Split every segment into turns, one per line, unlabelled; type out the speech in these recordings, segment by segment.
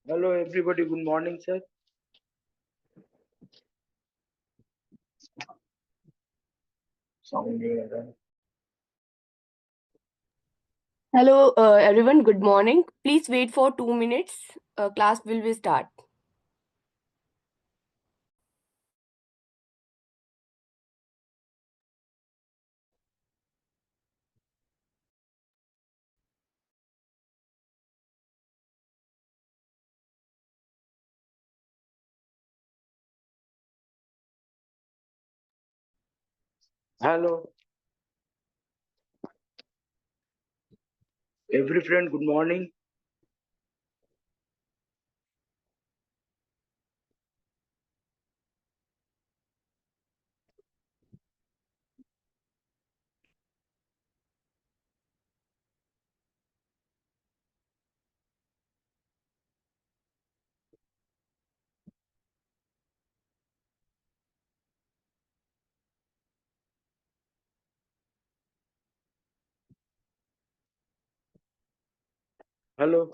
Hello, everybody. Good morning, sir.
Hello, everyone. Good morning. Please wait for 2 minutes. Class will be start.
Hello, every friend. Good morning. Hello.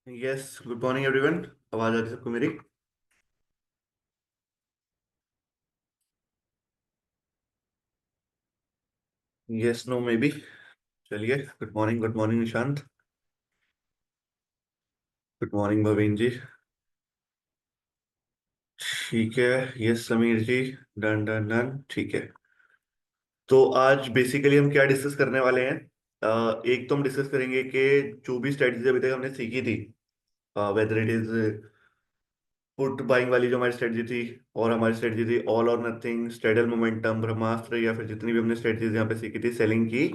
Yes good morning everyone. आवाज आ रही है सबको मेरी? Yes no maybe. चलिए, good morning Nishant. Good morning Bhavin ji. ठीक है। Yes Sameer ji. Done done done. ठीक है। तो आज बेसिकली हम क्या डिस्कस करने वाले हैं। एक तो हम डिस्कस करेंगे कि जो भी स्ट्रेटजी अभी तक हमने सीखी थी, weather it is put buying वाली जो हमारी स्ट्रेटजी थी, और हमारी स्ट्रेटजी थी ऑल और नथिंग, स्ट्रेडल मोमेंटम, ब्रह्मास्त्र, या फिर जितनी भी हमने स्ट्रेटजीज यहाँ पे सीखी थी सेलिंग की,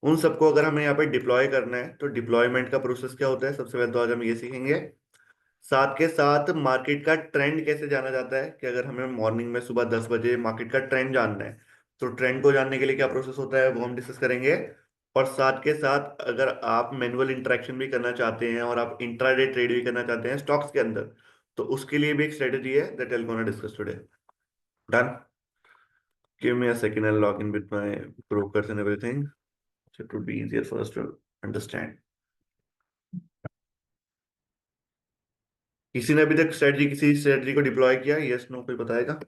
उन सबको अगर हमें यहाँ पे डिप्लॉय करना है तो डिप्लॉयमेंट का प्रोसेस क्या होता है सबसे पहले तो आज हम ये सीखेंगे। साथ के साथ मार्केट का ट्रेंड कैसे जाना जाता है, कि अगर हमें मॉर्निंग में सुबह 10 बजे मार्केट का ट्रेंड जानना है तो ट्रेंड को जानने के लिए क्या प्रोसेस होता है वो हम डिस्कस करेंगे। और साथ के साथ अगर आप मैनुअल इंटरेक्शन भी करना चाहते हैं और आप इंट्राडे ट्रेड भी करना चाहते हैं स्टॉक्स के अंदर, तो उसके लिए भी एक स्ट्रेटजी है that I gonna discuss today. Done. Give me a second, I log in with my brokers and everything so it would be easier for us to understand। किसी ने अभी तक स्ट्रेटजी किसी स्ट्रेटजी को डिप्लॉय किया, yes no, कोई बताएगा?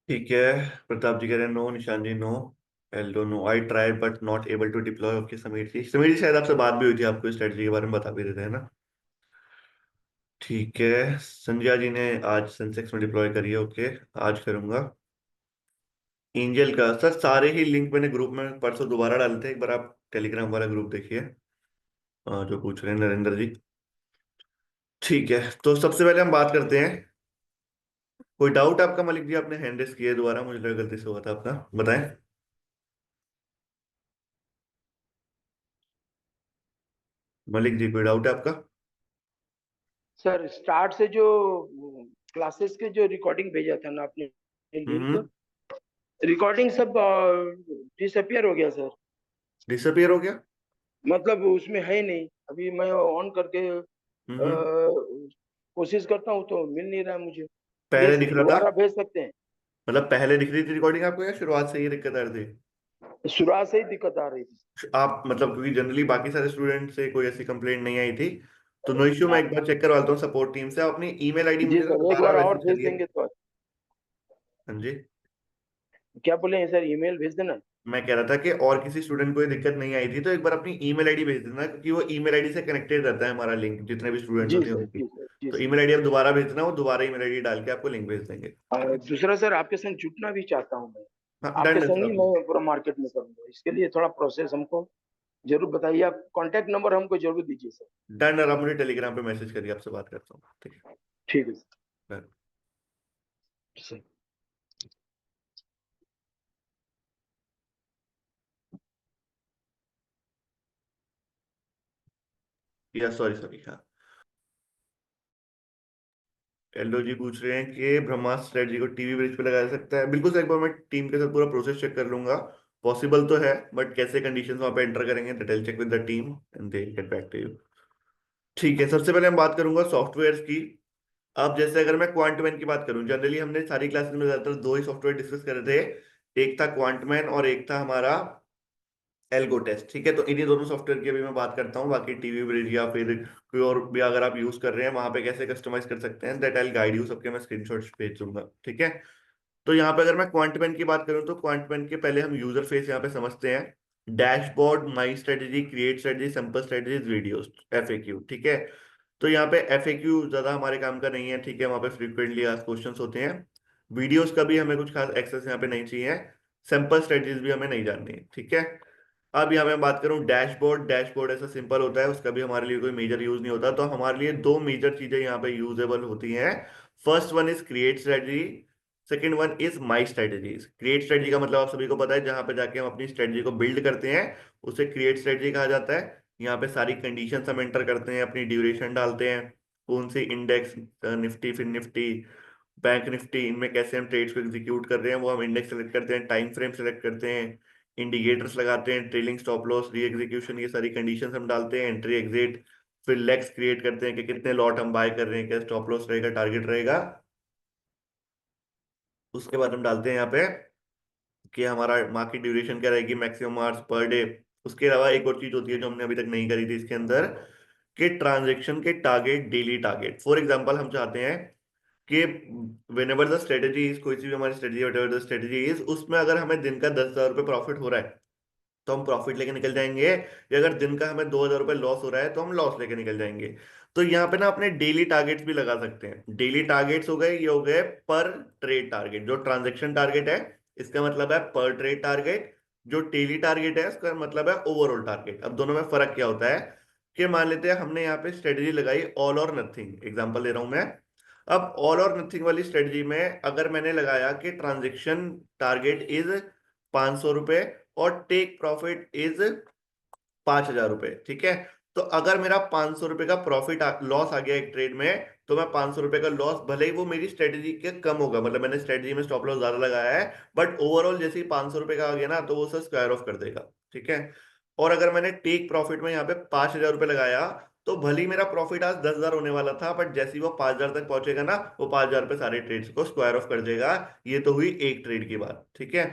ठीक है। प्रताप जी कह रहे हैं no, Nishan ji no, Aldo no, I try but not able to deploy. Okay Sameer ji शायद आपसे बात भी हुई थी, आपको स्ट्रेटजी के बारे में बता भी रहे थे, है ना? ठीक है। संजय जी ने आज सेंसेक्स में डिप्लॉय करी है, ओके। आज करूंगा। एंजल का सर सारे ही लिंक मैंने ग्रुप में परसों दोबारा डाले थे, एक बार आप टेलीग्राम वाला ग्रुप देखिए। जो पूछ रहे हैं नरेंद्र जी। ठीक है, तो सबसे पहले हम बात करते हैं। कोई डाउट आपका मलिक जी? आपने हैंड रेस किया है दोबारा, मुझे लगा गलती से हुआ था आपका, बताएं। मलिक जी कोई डाउट है आपका?
सर स्टार्ट से जो क्लासेस के जो रिकॉर्डिंग भेजा था ना आपने लिंक,
हम्म।
रिकॉर्डिंग सब डिसअपियर हो गया सर।
डिसअपियर हो गया?
मतलब उसमें है ही नहीं। अभी मैं ऑन करके
हम्म।
कोशिश करता हूँ तो मिल नहीं रहा है मुझे।
पहले
भेज
दिख रहा था?
दोबारा भेज सकते हैं?
मतलब पहले दिख रही थी रिकॉर्डिंग आपको, या शुरुआत से ये दिक्कत आ रही थी?
शुरुआत से ही दिक्कत आ रही थी।
आप मतलब, क्योंकि जनरली बाकी सारे स्टूडेंट से कोई ऐसी कंप्लेंट नहीं आई थी, तो नो इश्यू, मैं एक बार चेक करवाता हूँ सपोर्ट टीम से। आप अपनी ईमेल आईडी
जी
मुझे ना
सर, एक
दोबारा
बार और
मैसेज
भेज
करिए।
देंगे तो।
हाँ जी।
क्या बोले हैं सर, ईमेल भेज देना?
मैं कह रहा था कि और किसी स्टूडेंट को ये दिक्कत नहीं आई थी तो एक बार अपनी ईमेल आईडी भेज देना, क्योंकि वो ईमेल आईडी से कनेक्टेड रहता है हमारा लिंक, जितने भी स्टूडेंट्स
जी
होते हैं
सर,
उनकी।
जी सर, जी
तो
सर।
ईमेल आईडी आप दोबारा भेज देना, वो दोबारा ईमेल आईडी डाल के आपको लिंक भेज देंगे।
दूसरा सर, आपके संग जुटना भी चाहता हूँ मैं।
हाँ
आपके
डन डन
संग ही
सर।
मैं पूरा मार्केट में करूंगा। इसके लिए थोड़ा प्रोसेस हमको जरूर बताइए। आप कांटेक्ट नंबर हमको जरूर दीजिए सर।
डन, और आप मुझे टेलीग्राम पे मैसेज करिए, आपसे बात करता हूँ, ठीक
ठीक है
है।
सर।
या सॉरी सॉरी, हाँ। एल्डो जी पूछ रहे हैं कि ब्रह्मास्त्र स्ट्रेटजी को टीवी ब्रिज पे लगाया जा सकता है। बिल्कुल सर, एक बार मैं टीम के साथ पूरा प्रोसेस चेक कर लूंगा। पॉसिबल तो है, बट कैसे कंडीशंस वहां पे एंटर करेंगे that I check with the team and they get back to you. ठीक है, सबसे पहले हम बात करूंगा सॉफ्टवेयर की। अब जैसे अगर मैं क्वांटमैन की बात करूं, जनरली हमने सारी क्लासेस में ज्यादातर दो ही सॉफ्टवेयर डिस्कस कर रहे थे, एक था क्वांटमैन और एक था हमारा एल्गो टेस्ट। ठीक है, तो इन्हीं दोनों सॉफ्टवेयर की अभी मैं बात करता हूँ। बाकी टीवी ब्रिज या फिर कोई और भी अगर आप यूज कर रहे हैं, वहां पे कैसे कस्टमाइज कर सकते हैं दैट आई गाइड यू, सबके मैं स्क्रीनशॉट्स भेज दूंगा, ठीक है। तो यहाँ पे अगर मैं क्वांटमैन की बात करूँ तो क्वांटमैन के पहले हम यूजर फेस यहाँ पे समझते हैं। डैशबोर्ड, माई strategy, create strategy, simple strategies, videos, FAQ, ठीक है। तो यहाँ पे एफएक्यू ज्यादा हमारे काम का नहीं है, ठीक है। वहाँ पे फ्रीक्वेंटली आस्क्ड क्वेश्चंस होते हैं। वीडियोस का भी हमें कुछ खास एक्सेस यहाँ पे नहीं चाहिए। सिंपल स्ट्रेटेजीज भी हमें नहीं जाननी है, ठीक है। अब यहाँ पे मैं बात करूँ डैशबोर्ड, डैशबोर्ड ऐसा सिंपल होता है, उसका भी हमारे लिए कोई मेजर यूज नहीं होता। तो हमारे लिए दो मेजर चीजें यहाँ पे यूजेबल होती हैं। First one is create strategy, second one is my strategies. Create strategy का मतलब आप सभी को पता है, जहां पे जाके हम अपनी स्ट्रेटजी को बिल्ड करते हैं उसे क्रिएट स्ट्रेटजी कहा जाता है। यहाँ पे सारी कंडीशन हम एंटर करते हैं, अपनी ड्यूरेशन डालते हैं, कौन सी इंडेक्स, निफ्टी, फिर निफ्टी, बैंक निफ्टी, इनमें कैसे हम ट्रेड्स को एग्जीक्यूट कर रहे हैं वो हम इंडेक्स सेलेक्ट करते हैं, टाइम फ्रेम सेलेक्ट करते हैं, इंडिकेटर्स लगाते हैं, ट्रेलिंग, स्टॉप लॉस, री एग्जीक्यूशन, ये सारी कंडीशंस हम डालते हैं, एंट्री एग्जिट, फिर लेग्स क्रिएट करते हैं कि कितने लॉट हम बाय कर रहे हैं, क्या स्टॉप लॉस रहेगा, टारगेट रहेगा। उसके बाद हम डालते हैं यहाँ पे कि हमारा मार्केट ड्यूरेशन क्या रहेगी, मैक्सिमम आवर्स पर डे। उसके अलावा एक और चीज होती है जो हमने अभी तक नहीं करी थी इसके अंदर, कि ट्रांजेक्शन के target, daily target. For example हम चाहते हैं कि when ever the strategy is, कोई सी भी हमारी strategy, what ever the strategy is, उसमें अगर हमें दिन का 10,000 रुपये प्रॉफिट हो रहा है तो हम प्रॉफिट लेके निकल जाएंगे, या अगर दिन का हमें 2,000 रुपये लॉस हो रहा है तो हम लॉस लेके निकल जाएंगे। तो यहाँ पे ना अपने डेली टारगेट्स भी लगा सकते हैं। डेली टारगेट्स हो गए, ये हो गए पर ट्रेड टारगेट। जो ट्रांजेक्शन टारगेट है इसका मतलब है पर ट्रेड टारगेट, जो डेली टारगेट है इसका मतलब है ओवरऑल टारगेट। अब दोनों में फर्क क्या होता है कि मान लेते हैं हमने यहाँ पे स्ट्रेटेजी लगाई ऑल और नथिंग, एग्जांपल ले रहा हूं मैं। अब ऑल और नथिंग वाली स्ट्रेटजी में अगर मैंने लगाया कि ट्रांजेक्शन टारगेट इज 500 रुपये और टेक प्रॉफिट इज 5,000 रुपये, ठीक है। तो अगर मेरा 500 रुपये का प्रॉफिट लॉस आ गया एक ट्रेड में, तो मैं 500 रुपये का लॉस, भले ही वो मेरी स्ट्रेटेजी के कम होगा, मतलब मैंने स्ट्रेटेजी में स्टॉप लॉस ज्यादा लगाया है, बट ओवरऑल जैसे ही 500 रुपये का आ गया ना तो वो उसे स्क्वायर ऑफ कर देगा, ठीक है। और अगर मैंने टेक प्रॉफिट में यहाँ पे 5,000 रुपये लगाया, तो भले ही मेरा प्रॉफिट आज 10,000 होने वाला था, बट जैसे ही वो 5,000 तक पहुंचेगा ना, वो 5,000 रुपये सारे ट्रेड्स को स्क्वायर ऑफ कर देगा। ये तो हुई एक ट्रेड की बात, ठीक है।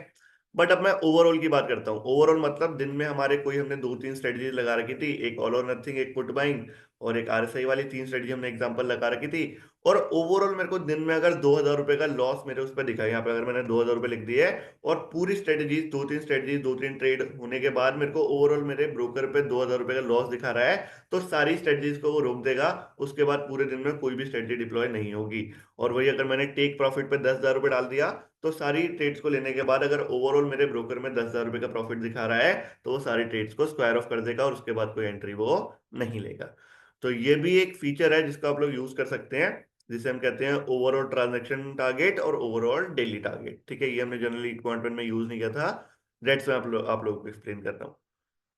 बट अब मैं ओवरऑल की बात करता हूँ। ओवरऑल मतलब दिन में हमारे कोई, हमने 2-3 स्ट्रेटजी लगा रखी थी, एक ऑल और नथिंग, एक पुट बाइंग और एक आरएसआई वाली, 3 स्ट्रेटजी हमने एग्जांपल लगा रखी थी। और ओवरऑल मेरे को दिन में अगर 2,000 रुपये का लॉस मेरे उस पर दिखा, यहाँ पे अगर मैंने 2,000 रुपये लिख दिए, और पूरी स्ट्रेटजीज 2-3 ट्रेड होने के बाद मेरे को ओवरऑल मेरे ब्रोकर पे 2,000 रुपये का लॉस दिखा रहा है, तो सारी स्ट्रेटजीज को वो रोक देगा। उसके बाद पूरे दिन में कोई भी स्ट्रेटजी डिप्लॉय नहीं होगी। और वही अगर मैंने टेक प्रॉफिट पे 10,000 रुपये डाल दिया, तो सारी ट्रेड्स को लेने के बाद अगर ओवरऑल मेरे ब्रोकर में 10,000 रुपये का प्रॉफिट दिखा रहा है, तो वो सारी ट्रेड्स को स्क्वायर ऑफ कर देगा और उसके बाद कोई एंट्री वो नहीं लेगा। तो ये भी एक फीचर है जिसको आप लोग यूज कर सकते हैं, जिसे हम कहते हैं ओवरऑल ट्रांजैक्शन टारगेट और ओवरऑल डेली टारगेट, ठीक है। ये हमने जनरली क्वांटम में यूज नहीं किया था, दैट्स मैं आप लोगों को एक्सप्लेन कर रहा हूँ।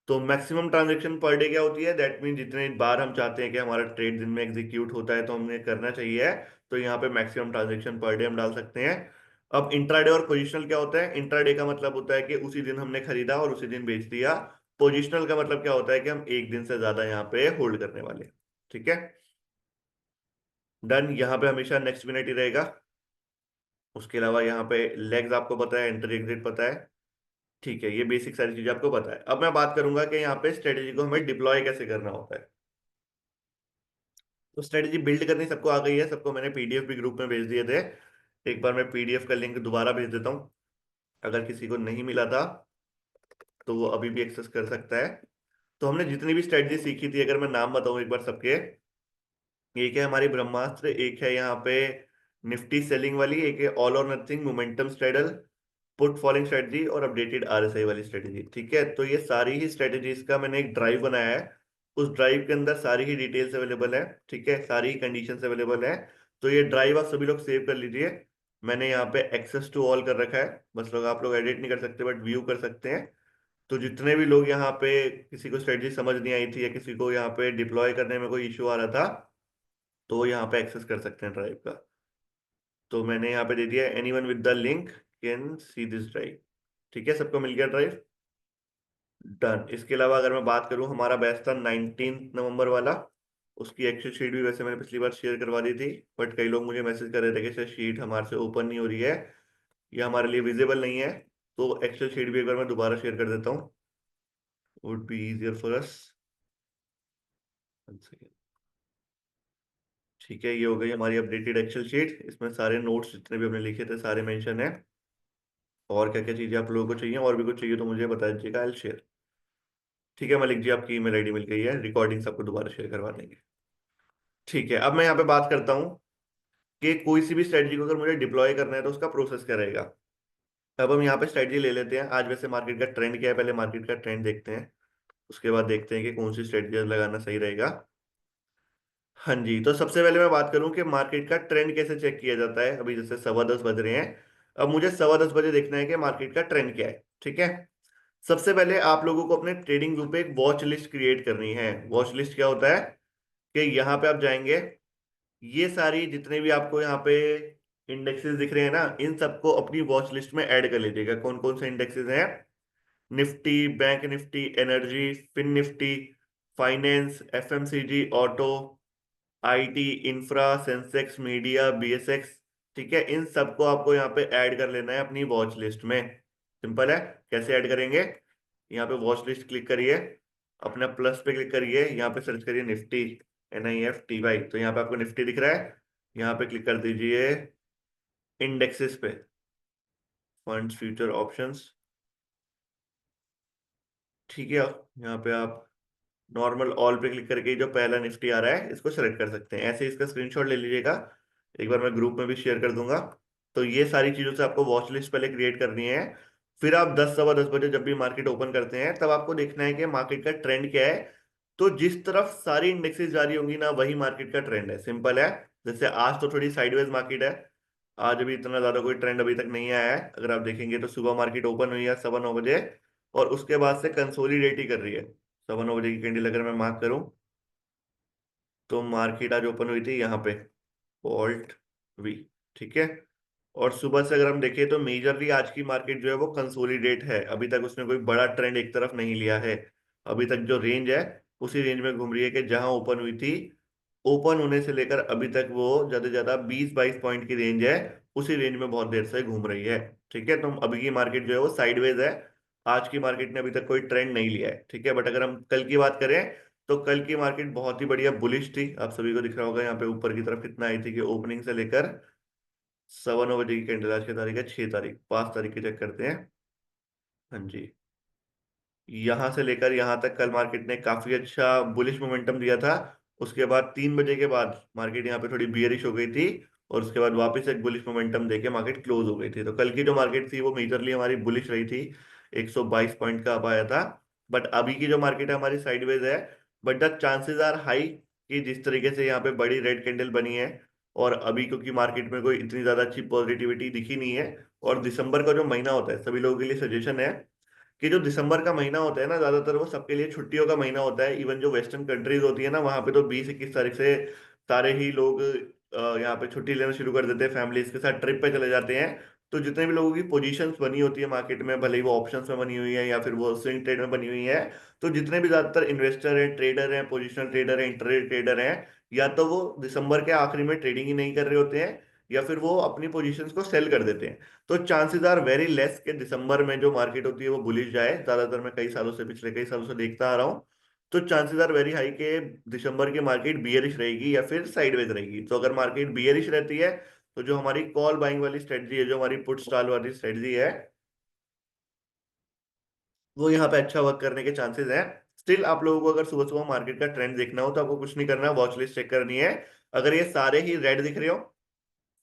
तो मैक्सिमम ट्रांजैक्शन पर डे क्या होती है, दैट मीन जितने बार हम चाहते हैं कि हमारा ट्रेड दिन में एग्जीक्यूट होता है तो हमने करना चाहिए, तो यहाँ पे मैक्सिमम ट्रांजैक्शन पर डे हम डाल सकते हैं। अब इंट्राडे और पोजिशनल क्या होता है? इंट्राडे का मतलब होता है कि उसी दिन हमने खरीदा और उसी दिन बेच दिया। पोजिशनल का मतलब क्या होता है कि हम एक दिन से ज्यादा यहाँ पे होल्ड करने वाले हैं, ठीक है। डन। यहाँ पे हमेशा नेक्स्ट मिनट ही रहेगा। उसके अलावा यहाँ पे लेग्स आपको पता है, एंट्री एग्जिट पता है, ठीक है। ये बेसिक सारी चीजें आपको पता है। अब मैं बात करूंगा कि यहाँ पे स्ट्रेटेजी को हमें डिप्लॉय कैसे करना होता है। तो स्ट्रेटेजी बिल्ड करनी सबको आ गई है, सबको मैंने पीडीएफ भी ग्रुप में भेज दिए थे। एक बार मैं पीडीएफ का लिंक दोबारा भेज देता हूँ, अगर किसी को नहीं मिला था तो वो अभी भी एक्सेस कर सकता है। तो हमने जितनी भी स्ट्रेटजी सीखी थी, अगर मैं नाम बताऊं एक बार सबके, एक है हमारी ब्रह्मास्त्र, एक है यहाँ पे निफ्टी सेलिंग वाली, एक है ऑल और nothing momentum straddle, put falling strategy और अपडेटेड आरएसआई वाली स्ट्रेटजी, ठीक है। तो ये सारी ही स्ट्रेटजीज का मैंने एक ड्राइव बनाया है। उस ड्राइव के अंदर सारी ही डिटेल्स अवेलेबल है, ठीक है, सारी ही कंडीशंस अवेलेबल है। तो ये ड्राइव आप सभी लोग सेव कर लीजिए। मैंने यहाँ पे एक्सेस टू ऑल कर रखा है, बस लोग, आप लोग एडिट नहीं कर सकते बट व्यू कर सकते हैं। तो जितने भी लोग यहाँ पे, किसी को स्ट्रेटजी समझ नहीं आई थी या किसी को यहाँ पे डिप्लॉय करने में कोई इश्यू आ रहा था, तो वो यहाँ पे एक्सेस कर सकते हैं ड्राइव का। तो मैंने यहाँ पे दे दिया anyone with the link can see this drive, ठीक है। सबको मिल गया ड्राइव? डन। इसके अलावा अगर मैं बात करूं, हमारा बैच था 19 नवंबर वाला, उसकी एक्सेल शीट भी वैसे मैंने पिछली बार शेयर करवा दी थी, बट कई लोग मुझे मैसेज कर रहे थे कि सर शीट हमारे से ओपन नहीं हो रही है, ये हमारे लिए विजिबल नहीं है। तो एक्सेल शीट भी एक बार मैं दोबारा शेयर कर देता हूँ, वुड बी इजियर फॉर अस। ठीक है, ये हो गई हमारी अपडेटेड एक्सेल शीट। इसमें सारे नोट्स जितने भी हमने लिखे थे सारे मेंशन है। और क्या क्या चीजें आप लोगों को चाहिए, और भी कुछ चाहिए तो मुझे बता दीजिएगा, आई शेयर। ठीक है मलिक जी, आपकी ईमेल आईडी मिल गई है, रिकॉर्डिंग सबको दोबारा शेयर करवा देंगे। ठीक है, अब मैं यहाँ पे बात करता हूँ कि कोई सी भी स्ट्रेटजी को अगर मुझे डिप्लॉय करना है तो उसका प्रोसेस क्या रहेगा। अब हम यहाँ पे स्ट्रेटजी ले लेते हैं। आज वैसे मार्केट का ट्रेंड क्या है, पहले मार्केट का ट्रेंड देखते हैं, उसके बाद देखते हैं कि कौन सी स्ट्रेटजी लगाना सही रहेगा। हाँ जी, तो सबसे पहले मैं बात करूं कि मार्केट का ट्रेंड कैसे चेक किया जाता है। अभी जैसे 10:15 बज रहे हैं, अब मुझे 10:15 बजे देखना है कि मार्केट का ट्रेंड क्या है, ठीक है। सबसे पहले आप लोगों को अपने ट्रेडिंग व्यू पे एक वॉच लिस्ट क्रिएट करनी है। वॉच लिस्ट क्या होता है कि यहाँ पे आप जाएंगे, ये सारी जितने भी आपको यहाँ पे इंडेक्सेस दिख रहे हैं ना, इन सबको अपनी वॉच लिस्ट में ऐड कर लीजिएगा। कौन कौन से इंडेक्सेस हैं? Nifty, bank Nifty, energy, fin Nifty, finance, FMCG, auto, IT, infra, Sensex, media, BSX, ठीक है। इन सबको आपको यहाँ पे ऐड कर लेना है अपनी वॉच लिस्ट में। सिंपल है। कैसे ऐड करेंगे? यहाँ पे वॉच लिस्ट क्लिक करिए, अपना प्लस पे क्लिक करिए, यहाँ पे सर्च करिए निफ्टी, NIFTY। तो यहाँ पे आपको निफ्टी दिख रहा है, यहाँ पे क्लिक कर दीजिए इंडेक्सेस पे, फंड्स फ्यूचर ऑप्शंस। ठीक है, यहाँ पे आप नॉर्मल ऑल पे क्लिक करके जो पहला निफ्टी आ रहा है इसको सेलेक्ट कर सकते हैं। ऐसे इसका स्क्रीनशॉट ले लीजिएगा, एक बार मैं ग्रुप में भी शेयर कर दूंगा। तो ये सारी चीजों से आपको वॉच लिस्ट पहले क्रिएट करनी है। फिर आप 10 सवा 10 बजे जब भी मार्केट ओपन करते हैं तब आपको देखना है कि मार्केट का ट्रेंड क्या है। तो जिस तरफ सारी इंडेक्सेस जा रही होंगी ना, वही मार्केट का ट्रेंड है। सिंपल है। जैसे आज तो थोड़ी साइडवेज मार्केट है, आज अभी इतना ज्यादा कोई ट्रेंड अभी तक नहीं आया है। अगर आप देखेंगे तो सुबह मार्केट ओपन हुई है 9:15 बजे, और उसके बाद से कंसोलिडेट ही कर रही है। 9:15 की कैंडल अगर मैं मार्क करूं तो मार्केट आज ओपन हुई थी यहाँ पे वोल्ट वी। ठीक है, और सुबह से अगर हम देखें तो मेजरली आज की मार्केट जो है वो कंसोलिडेट है। अभी तक उसने कोई बड़ा ट्रेंड एक तरफ नहीं लिया है। अभी तक जो रेंज है उसी रेंज में घूम रही है कि जहां ओपन हुई थी, ओपन होने से लेकर अभी तक वो ज्यादा से ज्यादा 20-22 पॉइंट की रेंज है, उसी रेंज में बहुत देर से घूम रही है। ठीक है, तो अभी की मार्केट जो है वो साइडवेज है। आज की मार्केट ने अभी तक कोई ट्रेंड नहीं लिया है। ठीक है, बट अगर हम कल की बात करें तो कल की मार्केट बहुत ही बढ़िया बुलिश थी। आप सभी को दिख रहा होगा यहाँ पे ऊपर की तरफ कितना आई थी कि ओपनिंग से लेकर 9:15 की कैंडल, आज की तारीख है 6 तारीख, 5 तारीख की चेक करते हैं। हाँ जी, यहां से लेकर यहां तक कल मार्केट ने काफी अच्छा बुलिश मोमेंटम दिया था। उसके बाद 3 बजे के बाद मार्केट यहाँ पे थोड़ी बियरिश हो गई थी, और उसके बाद वापस एक बुलिश मोमेंटम देके मार्केट क्लोज हो गई थी। तो कल की जो मार्केट थी वो मेजरली हमारी बुलिश रही थी, 122 पॉइंट का अप आया था। बट अभी की जो मार्केट है हमारी साइडवेज है। But the chances are high कि जिस तरीके से यहाँ पे बड़ी रेड कैंडल बनी है, और अभी क्योंकि मार्केट में कोई इतनी ज्यादा अच्छी पॉजिटिविटी दिखी नहीं है, और दिसंबर का जो महीना होता है सभी लोगों के लिए सजेशन है कि जो दिसंबर का महीना होता है ना, ज्यादातर वो सबके लिए छुट्टियों का महीना होता है। इवन जो वेस्टर्न कंट्रीज होती है ना, वहां पे तो 20-21 तारीख से सारे ही लोग यहाँ पे छुट्टी लेना शुरू कर देते हैं, फैमिलीज के साथ ट्रिप पे चले जाते हैं। तो जितने भी लोगों की पोजीशंस बनी होती है मार्केट में, भले ही वो ऑप्शंस में बनी हुई है या फिर वो स्विंग ट्रेड में बनी हुई है, तो जितने भी ज्यादातर इन्वेस्टर हैं, ट्रेडर हैं, पोजिशनल ट्रेडर हैं, इंट्राडे ट्रेडर हैं, या तो वो दिसंबर के आखिरी में ट्रेडिंग ही नहीं कर रहे होते हैं, या फिर वो अपनी पोजीशंस को सेल कर देते हैं। तो चांसेस आर वेरी लेस कि दिसंबर में जो मार्केट होती है वो बुलिश जाए। ज्यादातर मैं कई सालों से, पिछले कई सालों से देखता आ रहा हूँ। तो चांसेस आर वेरी हाई कि दिसंबर की मार्केट बियरिश रहेगी या फिर साइडवेज रहेगी। तो अगर मार्केट बियरिश रहती है तो जो हमारी कॉल बाइंग वाली स्ट्रेटजी है, जो हमारी पुट स्टॉल वाली स्ट्रेटजी है, वो यहाँ पे अच्छा वर्क करने के चांसेस हैं। स्टिल आप लोगों को अगर सुबह सुबह मार्केट का ट्रेंड देखना हो तो आपको कुछ नहीं करना, वॉच लिस्ट चेक करनी है। अगर ये सारे ही रेड दिख रहे हो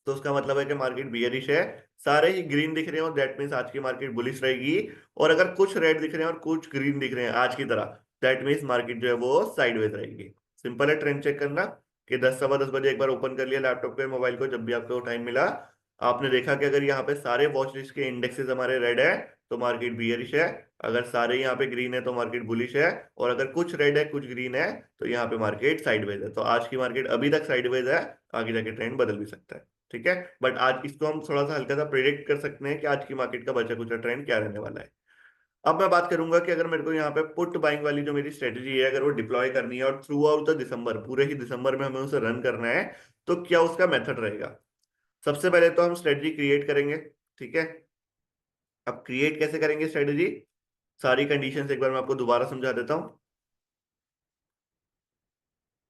तो उसका मतलब है कि मार्केट बियरिश है। सारे ही ग्रीन दिख रहे हो दैट मीन्स आज की मार्केट बुलिश रहेगी। और अगर कुछ रेड दिख रहे हैं और कुछ ग्रीन दिख रहे हैं आज की तरह, दैट मीन्स मार्केट जो है वो साइडवेज रहेगी। सिंपल है ट्रेंड चेक करना, कि 10 सवा 10 बजे एक बार ओपन कर लिया लैपटॉप पे, मोबाइल को, जब भी आपको टाइम मिला, आपने देखा कि अगर यहाँ पे सारे वॉच लिस्ट के इंडेक्सेस हमारे रेड है तो मार्केट बियरिश है, अगर सारे यहाँ पे ग्रीन है तो मार्केट बुलिश है, और अगर कुछ रेड है कुछ ग्रीन है तो यहाँ पे मार्केट साइडवेज है। तो आज की मार्केट अभी तक साइडवेज है, आगे जाके ट्रेंड बदल भी सकता है। ठीक है, बट आज इसको हम थोड़ा सा हल्का सा प्रिडिक्ट कर सकते हैं कि आज की मार्केट का बचा कुचा ट्रेंड क्या रहने वाला है। अब मैं बात करूंगा कि अगर मेरे को यहाँ पे पुट बाइंग वाली जो मेरी स्ट्रेटजी है अगर वो डिप्लॉय करनी है और थ्रू आउट द दिसंबर, पूरे ही दिसंबर में हमें उसे रन करना है, तो क्या उसका मेथड रहेगा? सबसे पहले तो हम स्ट्रेटजी क्रिएट करेंगे। ठीक है, अब क्रिएट कैसे करेंगे स्ट्रेटजी, सारी कंडीशंस एक बार मैं आपको दोबारा समझा देता हूँ।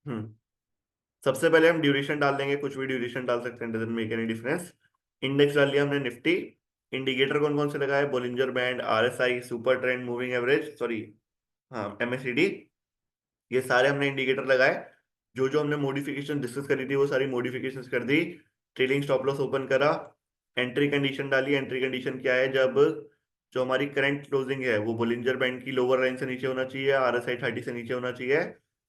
हम्म सबसे पहले हम ड्यूरेशन डाल देंगे, कुछ भी ड्यूरेशन डाल सकते हैं, doesn't make any difference. Index डाल लिया हमने निफ्टी। इंडिकेटर कौन कौन से लगाए? Bollinger band, RSI, super trend, moving average, sorry, हाँ, MACD, ये सारे हमने इंडिकेटर लगाए। जो जो हमने मॉडिफिकेशन डिस्कस करी थी वो सारी मॉडिफिकेशंस कर दी। ट्रेलिंग स्टॉप लॉस ओपन करा, एंट्री कंडीशन डाली। एंट्री कंडीशन क्या है? जब जो हमारी करंट क्लोजिंग है वो बोलिंजर बैंड की लोअर लाइन से नीचे होना चाहिए, RSI 30 से नीचे होना चाहिए,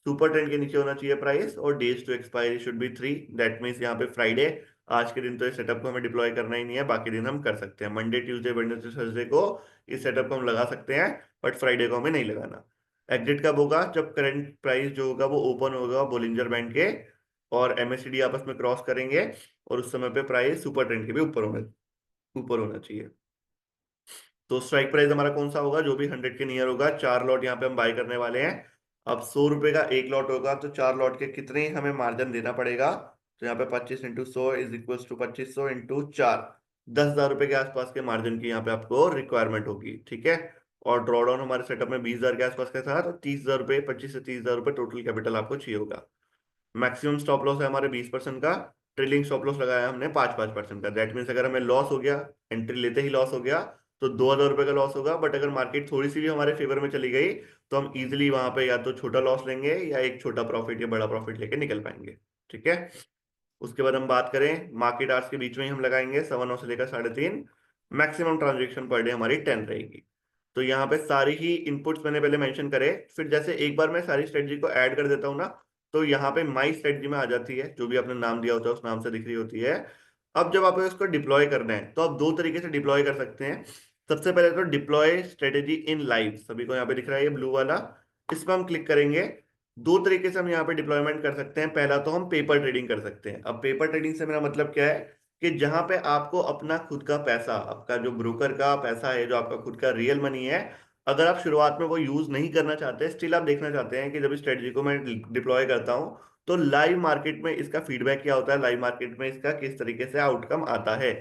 सुपर ट्रेंड के नीचे होना चाहिए प्राइस, और days to expiry should be 3। That means यहाँ पे फ्राइडे, आज के दिन तो इस सेटअप को हमें डिप्लॉय करना ही नहीं है, बाकी दिन हम कर सकते हैं। मंडे, ट्यूसडे, वेडनेसडे, थर्सडे को इस सेटअप को हम लगा सकते हैं, बट फ्राइडे को हमें नहीं लगाना। एग्जिट कब होगा? जब करंट प्राइस जो होगा वो ओपन होगा बोलिंजर बैंड के और MACD आपस में क्रॉस करेंगे, और उस समय पे प्राइस सुपर ट्रेंड के भी ऊपर होना चाहिए। तो स्ट्राइक प्राइस हमारा कौन सा होगा? जो भी 100 के नियर होगा। 4 लॉट यहाँ पे हम बाय करने वाले हैं। अब 100 रुपए का एक लॉट होगा, तो 4 लॉट के कितने हमें मार्जिन देना पड़ेगा? तो यहाँ पे 25 × 100 इज इक्वल टू 2500 × 4, 10,000 रुपए के आसपास के मार्जिन की यहाँ पे आपको रिक्वायरमेंट होगी, ठीक है। और ड्रॉडाउन हमारे सेटअप में 20,000 के आसपास के साथ 30,000 रुपए, 25 से 30,000 रुपए टोटल कैपिटल आपको चाहिए होगा। मैक्सिमम स्टॉप लॉस है हमारे 20% का। ट्रेलिंग स्टॉप लॉस लगाया हमने 5% का। दैट मीन्स अगर हमें लॉस हो गया, एंट्री लेते ही लॉस हो गया, तो 2,000 रुपए का लॉस होगा। बट अगर मार्केट थोड़ी सी भी हमारे फेवर में चली गई तो हम इजिली वहां पे या तो छोटा लॉस लेंगे या एक छोटा प्रॉफिट या बड़ा प्रॉफिट लेके निकल पाएंगे, ठीक है। उसके बाद हम बात करें, मार्केट आवर्स के बीच में ही हम लगाएंगे 9:15 से लेकर 3:30। मैक्सिमम ट्रांजेक्शन पर डे हमारी 10 रहेगी। तो यहाँ पे सारी ही इनपुट्स मैंने पहले मेंशन करे, फिर जैसे एक बार मैं सारी स्ट्रेटजी को ऐड कर देता हूँ ना, तो यहाँ पे माई स्ट्रेटजी में आ जाती है, जो भी आपने नाम दिया होता है उस नाम से दिख रही होती है। अब जब आपको इसको डिप्लॉय करना है तो आप दो तरीके से डिप्लॉय कर सकते हैं। सबसे पहले तो डिप्लॉय स्ट्रेटेजी इन लाइव, सभी को यहाँ पे दिख रहा है ये ब्लू वाला, इस पर हम क्लिक करेंगे। दो तरीके से हम यहाँ पे डिप्लॉयमेंट कर सकते हैं। पहला तो हम पेपर ट्रेडिंग कर सकते हैं। अब पेपर ट्रेडिंग से मेरा मतलब क्या है कि जहां पे आपको अपना खुद का पैसा, आपका जो ब्रोकर का पैसा है, जो आपका खुद का रियल मनी है, अगर आप शुरुआत में वो यूज नहीं करना चाहते, स्टिल आप देखना चाहते हैं कि जब इस स्ट्रेटजी को मैं डिप्लॉय करता हूं तो लाइव मार्केट में इसका फीडबैक क्या होता है, लाइव मार्केट में इसका किस तरीके से आउटकम आता है।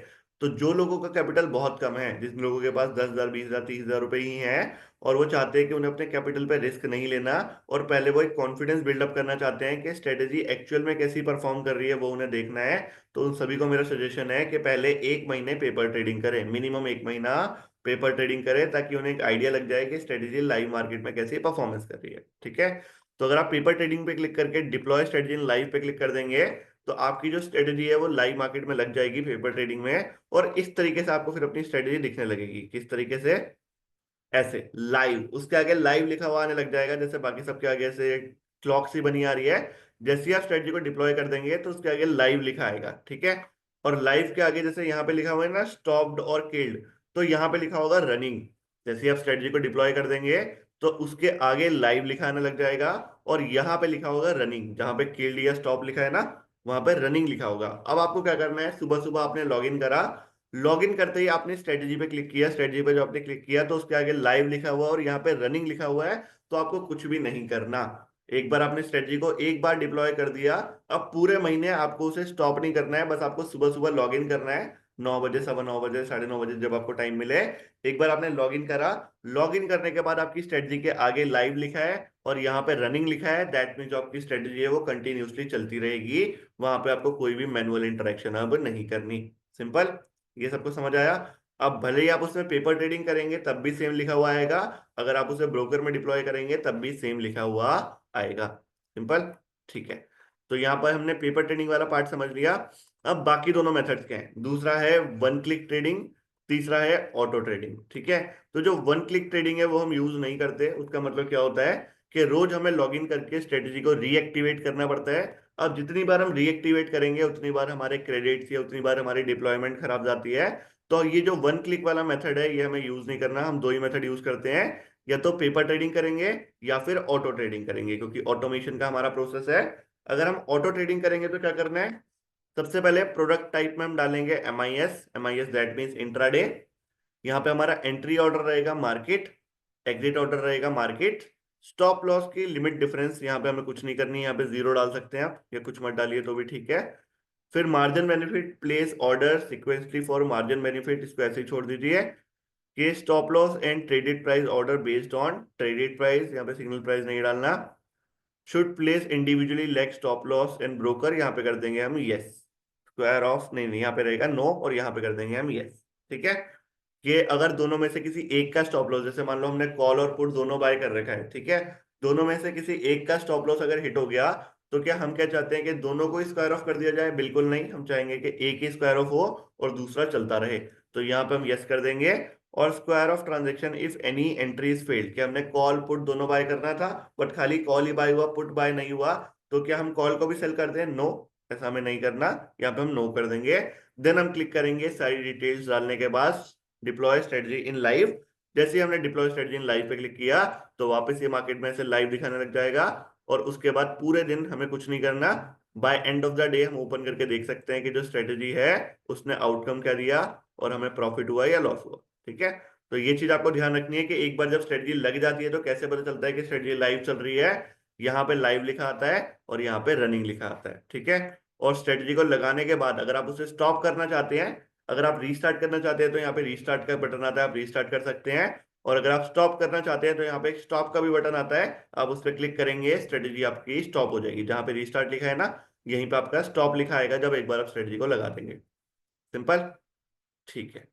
तो जो लोगों का कैपिटल बहुत कम है, जिन लोगों के पास 10,000, 20,000, 30,000 रुपए ही हैं, और वो चाहते हैं कि उन्हें अपने कैपिटल पे रिस्क नहीं लेना, और पहले वो एक कॉन्फिडेंस बिल्डअप करना चाहते हैं कि स्ट्रेटेजी एक्चुअल में कैसी परफॉर्म कर रही है, वो उन्हें देखना है, तो उन सभी को मेरा सजेशन है कि पहले 1 महीने पेपर ट्रेडिंग करें, मिनिमम 1 महीना पेपर ट्रेडिंग करें, ताकि उन्हें एक आइडिया लग जाए कि स्ट्रेटेजी लाइव मार्केट में कैसी परफॉर्मेंस कर रही है, ठीक है। तो अगर आप पेपर ट्रेडिंग पे क्लिक करके डिप्लॉय स्ट्रेटेजी इन लाइव पे क्लिक कर देंगे, तो आपकी जो स्ट्रेटेजी है वो लाइव मार्केट में लग जाएगी पेपर ट्रेडिंग में, और इस तरीके से आपको फिर अपनी स्ट्रेटेजी दिखने लगेगी। किस तरीके से? ऐसे लाइव, उसके आगे लाइव लिखा हुआ आने लग जाएगा, जैसे बाकी सबके आगे से क्लॉक सी बनी आ रही है। जैसे ही आप स्ट्रेटजी को डिप्लॉय कर देंगे तो उसके आगे लाइव लिखा आएगा, ठीक है। और लाइव के आगे जैसे यहाँ पे लिखा हुआ है ना स्टॉप्ड और किल्ड, तो यहाँ पे लिखा होगा रनिंग। जैसे ही आप स्ट्रेटजी को डिप्लॉय कर देंगे तो उसके आगे लाइव लिखा आने लग जाएगा, और यहाँ पे लिखा होगा रनिंग। जहां पे किल्ड या स्टॉप लिखा है ना, वहां पे रनिंग लिखा होगा। अब आपको क्या करना है, सुबह सुबह आपने लॉग इन करा, लॉग इन करते ही आपने स्ट्रेटजी पे क्लिक किया, स्ट्रेटजी पे जो आपने क्लिक किया तो उसके आगे लाइव लिखा हुआ है और यहाँ पे रनिंग लिखा हुआ है, तो आपको कुछ भी नहीं करना। एक बार आपने स्ट्रेटजी को एक बार डिप्लॉय कर दिया, अब पूरे महीने आपको उसे स्टॉप नहीं करना है, बस आपको सुबह सुबह लॉग इन करना है, 9 बजे, 9:15, 9:30 जब आपको टाइम मिले। एक बार आपने लॉग इन करा, लॉग इन करने के बाद आपकी स्ट्रेटजी के आगे लाइव लिखा है और यहाँ पे रनिंग लिखा है, दैट मीन जो आपकी स्ट्रेटजी है वो कंटिन्यूसली चलती रहेगी, वहां पे आपको कोई भी मैनुअल इंटरेक्शन अब नहीं करनी। सिंपल, ये सबको समझ आया? अब भले ही आप उसमें पेपर ट्रेडिंग करेंगे तब भी सेम लिखा हुआ आएगा, अगर आप उसे ब्रोकर में डिप्लॉय करेंगे तब भी सेम लिखा हुआ आएगा। सिंपल, ठीक है। तो यहाँ पर हमने पेपर ट्रेडिंग वाला पार्ट समझ लिया। अब बाकी दोनों मेथड्स क्या हैं? दूसरा है वन क्लिक ट्रेडिंग, तीसरा है ऑटो ट्रेडिंग, ठीक है। तो जो वन क्लिक ट्रेडिंग है वो हम यूज नहीं करते। उसका मतलब क्या होता है कि रोज हमें लॉग इन करके स्ट्रेटेजी को रीएक्टिवेट करना पड़ता है। अब जितनी बार हम रीएक्टिवेट करेंगे उतनी बार हमारे क्रेडिट्स या उतनी बार हमारी डिप्लॉयमेंट खराब जाती है। तो ये जो वन क्लिक वाला मेथड है ये हमें यूज नहीं करना। हम दो ही मेथड यूज करते हैं, या तो पेपर ट्रेडिंग करेंगे या फिर ऑटो ट्रेडिंग करेंगे, क्योंकि ऑटोमेशन का हमारा प्रोसेस है। अगर हम ऑटो ट्रेडिंग करेंगे तो क्या करना है, सबसे पहले प्रोडक्ट टाइप में हम डालेंगे MIS। MIS that means intraday. यहाँ पे हमारा एंट्री ऑर्डर रहेगा मार्केट, एग्जिट ऑर्डर रहेगा मार्केट। स्टॉप लॉस की लिमिट डिफरेंस यहाँ पे हमें कुछ नहीं करनी है, यहाँ पे 0 डाल सकते हैं आप, या कुछ मत डालिए तो भी ठीक है। फिर margin benefit, place order sequentially for margin benefit, इसको ऐसे ही छोड़ दीजिए। ये stop loss and traded price order based on traded price, यहाँ पे सिग्नल प्राइस नहीं डालना। Should place individually leg stop loss and broker, यहाँ पे कर देंगे हम यस। स्क्वायर ऑफ नहीं, यहाँ पे रहेगा नो, और यहाँ पे कर देंगे हम यस, ठीक है। कि अगर दोनों में से किसी एक का स्टॉप लॉस, जैसे मान लो हमने कॉल और पुट दोनों बाय कर रखा है, ठीक है, दोनों में से किसी एक का स्टॉप लॉस अगर हिट हो गया, तो क्या हम क्या चाहते हैं कि दोनों को स्क्वायर ऑफ कर दिया जाए? बिल्कुल नहीं, हम चाहेंगे कि एक ही स्क्वायर ऑफ हो और दूसरा चलता रहे। तो यहाँ पे हम यस कर देंगे। और square of transaction if any entry is failed, कि हमने कॉल पुट दोनों बाय करना था बट खाली कॉल ही बाय हुआ, पुट बाय नहीं हुआ, तो क्या हम कॉल को भी सेल कर दें? नो, ऐसा हमें नहीं करना। यहाँ पे हम नो कर देंगे। देन हम क्लिक करेंगे सारी डिटेल्स डालने के बाद डिप्लॉय स्ट्रेटजी इन लाइव। जैसे ही हमने डिप्लॉय स्ट्रेटजी इन लाइव पे क्लिक किया तो वापस ये मार्केट में ऐसे लाइव दिखाने लग जाएगा, और उसके बाद पूरे दिन हमें कुछ नहीं करना। By end of the day हम ओपन करके देख सकते हैं कि जो स्ट्रेटजी है उसने आउटकम क्या दिया और हमें प्रॉफिट हुआ या लॉस हुआ, ठीक है। तो ये चीज आपको ध्यान रखनी है कि एक बार जब स्ट्रेटजी लग जाती है तो कैसे पता चलता है कि स्ट्रेटजी लाइव चल रही है। यहाँ पे लाइव लिखा आता है और यहाँ पे रनिंग लिखा आता है, ठीक है। और स्ट्रेटजी को लगाने के बाद अगर आप उसे स्टॉप करना चाहते हैं अगर आप रीस्टार्ट करना चाहते हैं तो यहाँ पे रीस्टार्ट का बटन आता है, आप रीस्टार्ट कर सकते हैं। और अगर आप स्टॉप करना चाहते हैं तो यहाँ पे एक स्टॉप का भी बटन आता है, आप उस पर क्लिक करेंगे, स्ट्रेटेजी आपकी स्टॉप हो जाएगी। जहाँ पे रीस्टार्ट लिखा है ना, यहीं पे आपका स्टॉप लिखा आएगा जब एक बार आप स्ट्रेटेजी को लगा देंगे। सिंपल। ठीक है।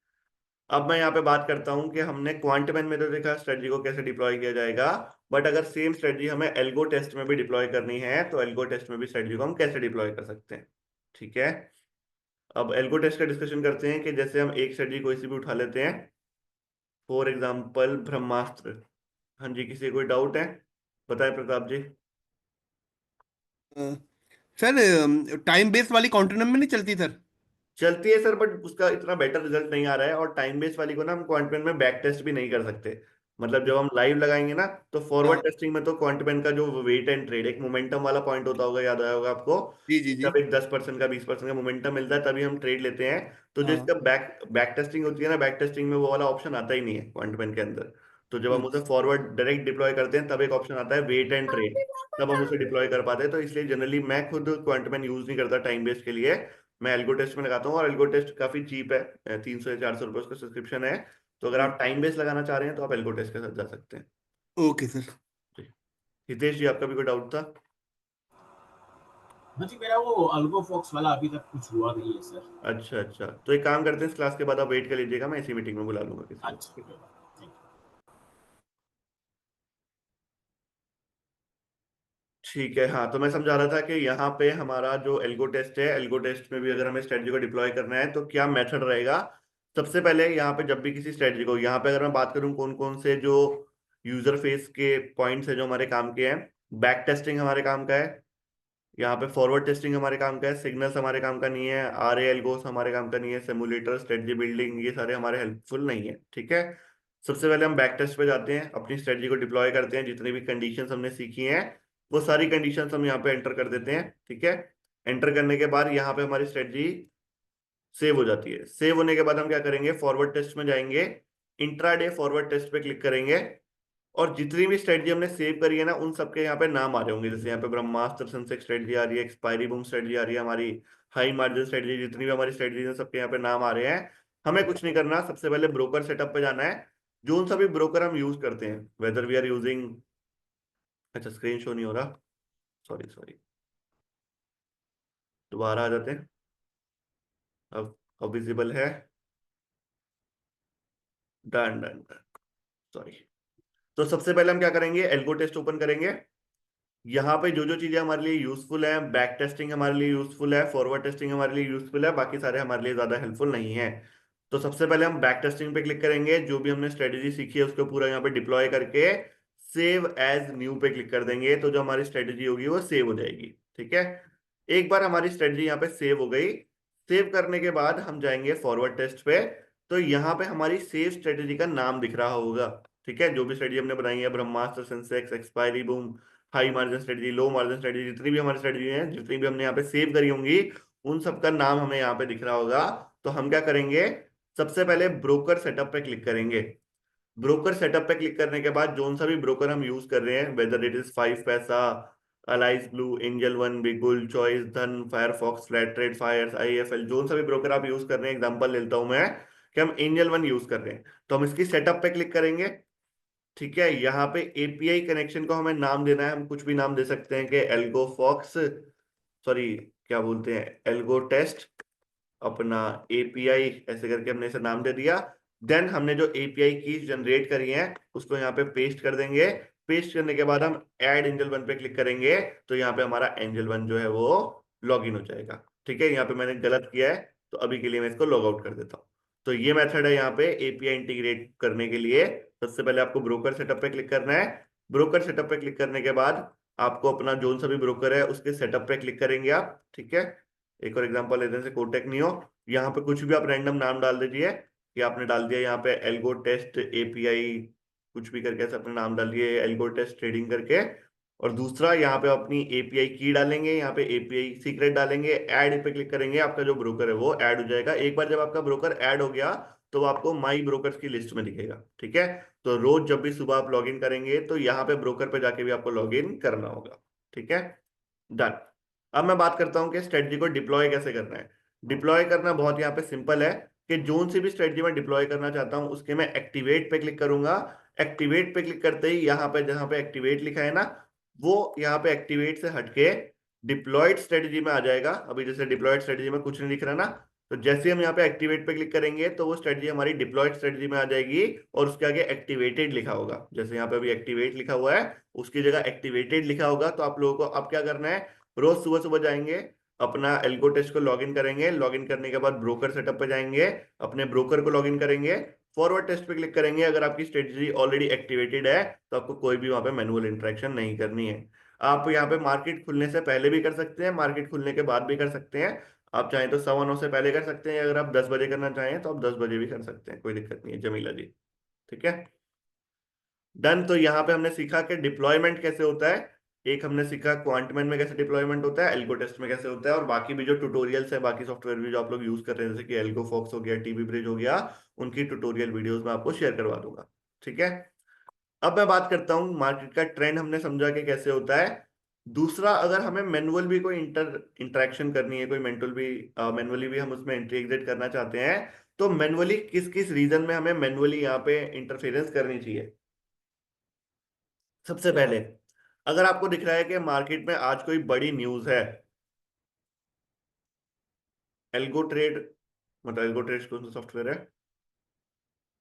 अब मैं यहाँ पे बात करता हूँ कि हमने क्वांटमैन में तो देखा स्ट्रेटजी को कैसे डिप्लॉय किया जाएगा, बट अगर सेम स्ट्रेटजी हमें एल्गो टेस्ट में भी डिप्लॉय करनी है तो एल्गो टेस्ट में भी स्ट्रेटजी को हम कैसे डिप्लॉय कर सकते हैं। ठीक है। अब एल्गो टेस्ट का डिस्कशन करते हैं कि जैसे हम एक स्ट्रेटजी कोई सी भी उठा लेते हैं, फॉर एग्जाम्पल ब्रह्मास्त्र। हाँ जी, किसी को कोई डाउट है? बताए प्रताप जी।
सर टाइम बेस वाली कॉन्टिन्यूम में नहीं चलती सर?
चलती है सर, बट उसका इतना बेटर रिजल्ट नहीं आ रहा है। और टाइम बेस्ड वाली को ना हम क्वांटमैन में बैक टेस्ट भी नहीं कर सकते। मतलब जब हम लाइव लगाएंगे ना, तो फॉरवर्ड
हाँ।
टेस्टिंग में तो क्वांटमैन का जो वेट एंड ट्रेड एक मोमेंटम वाला पॉइंट होता होगा, याद आया होगा आपको।
जी जी जी।
जब एक 10% का 20% का मोमेंटम मिलता है तभी हम ट्रेड लेते हैं। तो जो
हाँ।
इसका बैक बैक टेस्टिंग होती है ना, बैक टेस्टिंग में वो वाला ऑप्शन आता ही नहीं है क्वांटमैन के अंदर। तो जब हम उसे
अच्छा।
फॉरवर्ड डायरेक्ट डिप्लॉय करते हैं तब एक ऑप्शन आता है वेट एंड ट्रेड, तब हम उसे डिप्लॉय कर पाते हैं। तो इसलिए जनरली मैं खुद क्वांटमैन यूज नहीं करता टाइम बेस्ड के लिए, मैं एल्गो टेस्ट में लगाता हूँ। और एल्गो टेस्ट काफी चीप है, 300 या 400 रुपये उसका सब्सक्रिप्शन है। तो अगर आप टाइम बेस्ड लगाना चाह रहे हैं तो आप एल्गो टेस्ट के साथ जा सकते हैं।
Okay sir.
जी। हितेश जी, आपका भी कोई डाउट था?
हाँ जी, मेरा वो अल्गो फॉक्स वाला अभी तक कुछ हुआ नहीं है सर।
अच्छा अच्छा, तो एक काम करते हैं, इस क्लास के बाद आप वेट कर लीजिएगा, मैं इसी मीटिंग में बुला लूंगा किसी को।
अच्छा, थैंक यू।
ठीक है। हाँ, तो मैं समझा रहा था कि यहाँ पे हमारा जो एल्गो टेस्ट है, एल्गो टेस्ट में भी अगर हमें स्ट्रेटजी को डिप्लॉय करना है तो क्या मेथड रहेगा। सबसे पहले यहाँ पे जब भी किसी स्ट्रेटजी को, यहाँ पे अगर मैं बात करूँ कौन कौन से जो यूजर फेस के पॉइंट्स है जो हमारे काम के हैं, बैक टेस्टिंग हमारे काम का है, यहाँ पे फॉरवर्ड टेस्टिंग हमारे काम का है, सिग्नल्स हमारे काम का नहीं है, आर ए एल्गोस हमारे काम का नहीं है, सिमुलेटर, स्ट्रेटजी बिल्डिंग, ये सारे हमारे हेल्पफुल नहीं है। ठीक है। सबसे पहले हम बैक टेस्ट पे जाते हैं, अपनी स्ट्रेटजी को डिप्लॉय करते हैं, जितनी भी कंडीशंस हमने सीखी हैं वो सारी कंडीशंस हम यहाँ पे एंटर कर देते हैं। ठीक है। एंटर करने के बाद यहाँ पे हमारी स्ट्रेटजी सेव हो जाती है। सेव होने के बाद हम क्या करेंगे, फॉरवर्ड टेस्ट में जाएंगे, इंट्राडे फॉरवर्ड टेस्ट पे क्लिक करेंगे, और जितनी भी स्ट्रेटजी हमने सेव करी है ना उन सबके यहाँ पे नाम आ रहे होंगे। जैसे यहाँ पे ब्रह्मास्त्र सेंसेक्स स्ट्रेटजी आ रही है, एक्सपायरी बूम स्ट्रेटजी आ रही है, हमारी हाई मार्जिन स्ट्रेटजी, जितनी भी हमारी स्ट्रेटजी है सबके यहाँ पे नाम आ रहे हैं। हमें कुछ नहीं करना, सबसे पहले ब्रोकर सेटअप पे जाना है। जो सा भी ब्रोकर हम यूज करते हैं, वेदर वी आर यूजिंग, अच्छा स्क्रीन शो नहीं हो रहा, सॉरी सॉरी, दोबारा आ जाते हैं। अब विजिबल है, डन डन डन, सॉरी। तो सबसे पहले हम क्या करेंगे, एल्गो टेस्ट ओपन करेंगे। यहाँ पे जो जो चीजें हमारे लिए यूजफुल है, बैक टेस्टिंग हमारे लिए यूजफुल है, फॉरवर्ड टेस्टिंग हमारे लिए यूजफुल है, बाकी सारे हमारे लिए ज्यादा हेल्पफुल नहीं है। तो सबसे पहले हम बैक टेस्टिंग पे क्लिक करेंगे, जो भी हमने स्ट्रेटेजी सीखी है उसको पूरा यहाँ पे डिप्लॉय करके सेव एज न्यू पे क्लिक कर देंगे, तो जो हमारी स्ट्रेटेजी होगी वो सेव हो जाएगी। ठीक है। एक बार हमारी स्ट्रेटेजी यहाँ पे सेव हो गई, सेव करने के बाद हम जाएंगे फॉरवर्ड टेस्ट पे। तो यहाँ पे हमारी सेव स्ट्रेटेजी का नाम दिख रहा होगा। ठीक है। जो भी स्ट्रेटेजी हमने बनाई है, Brahmastra, Sensex, expiry boom, high margin strategy, low margin strategy, जितनी भी हमारी स्ट्रेटजी है, जितनी भी हमने यहाँ पे सेव करी होंगी, उन सबका नाम हमें यहाँ पे दिख रहा होगा। तो हम क्या करेंगे, सबसे पहले ब्रोकर सेटअप पे क्लिक करेंगे। ब्रोकर सेटअप पे क्लिक करने के बाद जोन सा भी ब्रोकर हम यूज कर रहे हैं, वेदर इट इज 5पैसा, Alice Blue, Angel One, Bigul, Choice, Dhan, Firefox, flat trade, Fyers, IFL, जोन सा भी ब्रोकर आप यूज कर रहे हैं, एग्जांपल लेता हूं मैं कि हम एंजल वन यूज कर रहे हैं, तो हम इसकी सेटअप पे क्लिक करेंगे। ठीक है। यहाँ पे एपीआई कनेक्शन को हमें नाम देना है, हम कुछ भी नाम दे सकते हैं कि एल्गो फॉक्स, सॉरी क्या बोलते हैं, एल्गो टेस्ट अपना एपीआई, ऐसे करके हमने इसे नाम दे दिया। देन हमने जो एपीआई कीज जनरेट करी हैं उसको यहाँ पे पेस्ट कर देंगे। पेस्ट करने के बाद हम ऐड एंजल वन पे क्लिक करेंगे, तो यहाँ पे हमारा एंजल वन जो है वो लॉग इन हो जाएगा। ठीक है। यहाँ पे मैंने गलत किया है, तो अभी के लिए मैं इसको लॉग आउट कर देता हूँ। तो ये मेथड है यहाँ पे एपीआई इंटीग्रेट करने के लिए। सबसे पहले आपको ब्रोकर सेटअप पे क्लिक करना है। ब्रोकर सेटअप पे क्लिक करने के बाद आपको अपना जोन सा भी ब्रोकर है उसके सेटअप पे क्लिक करेंगे आप। ठीक है। एक और एग्जांपल लेते हैं, जैसे कोटेक नियो, यहाँ पे कुछ भी आप रैंडम नाम डाल दीजिए, कि आपने डाल दिया यहाँ पे एल्गो टेस्ट एपीआई, कुछ भी करके ऐसे अपने नाम डाल दिए एल्गो टेस्ट ट्रेडिंग करके। और दूसरा यहाँ पे अपनी एपीआई की डालेंगे, यहाँ पे एपीआई सीक्रेट डालेंगे, ऐड पे क्लिक करेंगे, आपका जो ब्रोकर है वो ऐड हो जाएगा। एक बार जब आपका ब्रोकर ऐड हो गया तो वो आपको माई ब्रोकर्स की लिस्ट में दिखेगा। ठीक है। तो रोज जब भी सुबह आप लॉग इन करेंगे तो यहाँ पे ब्रोकर पे जाके भी आपको लॉग इन करना होगा। ठीक है। डन। अब मैं बात करता हूँ कि स्ट्रेटजी को डिप्लॉय कैसे करना है। डिप्लॉय करना बहुत यहाँ पे सिंपल है। कि जोन सी भी स्ट्रेटजी मैं डिप्लॉय करना चाहता हूं उसके मैं एक्टिवेट पे क्लिक करूंगा। एक्टिवेट पे क्लिक करते ही यहाँ पे जहां पे एक्टिवेट लिखा है ना, वो यहाँ पे एक्टिवेट से हटके डिप्लॉयड स्ट्रेटजी में आ जाएगा। अभी जैसे डिप्लॉयड स्ट्रेटजी में कुछ नहीं दिख रहा ना, तो जैसे हम यहाँ पे एक्टिवेट पे क्लिक करेंगे तो वो स्ट्रेटजी हमारी डिप्लॉयड स्ट्रेटजी में आ जाएगी और उसके आगे एक्टिवेटेड लिखा होगा। जैसे यहाँ पे अभी एक्टिवेट लिखा हुआ है, उसकी जगह एक्टिवेटेड लिखा होगा। तो आप लोगों को अब क्या करना है, रोज सुबह सुबह जाएंगे, अपना एल्गो टेस्ट को लॉगिन करेंगे, लॉगिन करने के बाद ब्रोकर सेटअप पे जाएंगे, अपने ब्रोकर को लॉगिन करेंगे, फॉरवर्ड टेस्ट पे क्लिक करेंगे। अगर आपकी स्ट्रेटजी ऑलरेडी एक्टिवेटेड है तो आपको कोई भी वहां पे मैनुअल इंटरेक्शन नहीं करनी है। आप यहाँ पे मार्केट खुलने से पहले भी कर सकते हैं, मार्केट खुलने के बाद भी कर सकते हैं। आप चाहें तो 9:15 से पहले कर सकते हैं, अगर आप 10 बजे करना चाहें तो आप 10 बजे भी कर सकते हैं, कोई दिक्कत नहीं है जमीला जी। ठीक है, डन। तो यहाँ पे हमने सीखा कि डिप्लॉयमेंट कैसे होता है, एक हमने सीखा क्वांटमैन में कैसे डिप्लॉयमेंट होता है, एल्गो टेस्ट में कैसे होता है, और बाकी भी जो ट्यूटोरियल्स है बाकी सॉफ्टवेयर भी जो आप लोग यूज कर रहे हैं जैसे कि एल्गो फॉक्स हो गया, टीवी ब्रिज हो गया, उनकी ट्यूटोरियल वीडियोस में आपको शेयर करवा दूंगा। ठीक है, अब मैं बात करता हूँ मार्केट का ट्रेंड हमने समझा कि कैसे होता है। दूसरा, अगर हमें मैनुअल भी कोई इंटरेक्शन करनी है, कोई मैनुअली भी हम उसमें एंट्री एग्जिट करना चाहते हैं, तो मैनुअली किस किस रीजन में हमें मैनुअली यहाँ पे इंटरफेरेंस करनी चाहिए। सबसे पहले, अगर आपको दिख रहा है कि मार्केट में आज कोई बड़ी न्यूज है, एल्गो ट्रेड, मतलब एल्गो ट्रेड कौन सा सॉफ्टवेयर है,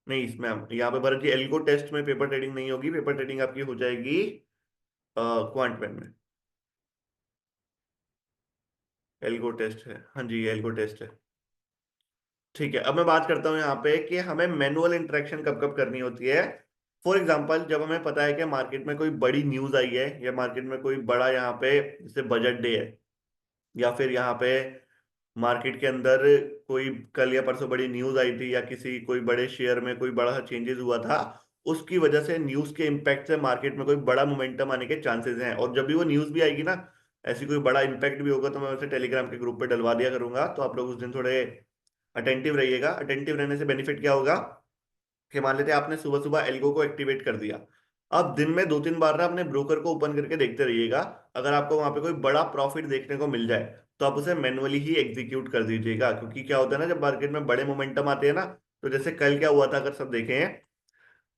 नहीं इसमें हम यहाँ पे भरत जी एल्गो टेस्ट में पेपर ट्रेडिंग नहीं होगी, पेपर ट्रेडिंग आपकी हो जाएगी क्वांटमैन में। एल्गो टेस्ट है, हाँ जी एल्गो टेस्ट है। ठीक है, अब मैं बात करता हूँ यहाँ पे कि हमें मैनुअल इंटरेक्शन कब कब करनी होती है। फॉर एग्जाम्पल, जब हमें पता है कि मार्केट में कोई बड़ी न्यूज आई है, या मार्केट में कोई बड़ा यहाँ पे जैसे बजट डे है, या फिर यहाँ पे मार्केट के अंदर कोई कल या परसों बड़ी न्यूज आई थी, या किसी कोई बड़े शेयर में कोई बड़ा चेंजेस हुआ था, उसकी वजह से न्यूज के इम्पैक्ट से मार्केट में कोई बड़ा मोमेंटम आने के चांसेस हैं। और जब भी वो न्यूज भी आएगी ना, ऐसी कोई बड़ा इम्पैक्ट भी होगा, तो मैं उसे टेलीग्राम के ग्रुप पे डलवा दिया करूंगा, तो आप लोग उस दिन थोड़े अटेंटिव रहिएगा। अटेंटिव रहने से बेनिफिट क्या होगा कि मान लेते हैं आपने सुबह सुबह एल्गो को एक्टिवेट कर दिया, अब दिन में 2-3 बार ना अपने ब्रोकर को ओपन करके देखते रहिएगा। अगर आपको वहां पे कोई बड़ा प्रॉफिट देखने को मिल जाए तो आप उसे मैनुअली ही एग्जीक्यूट कर दीजिएगा। क्योंकि क्या होता है ना, जब मार्केट में बड़े मोमेंटम आते हैं ना, तो जैसे कल क्या हुआ था अगर सब देखें हैं,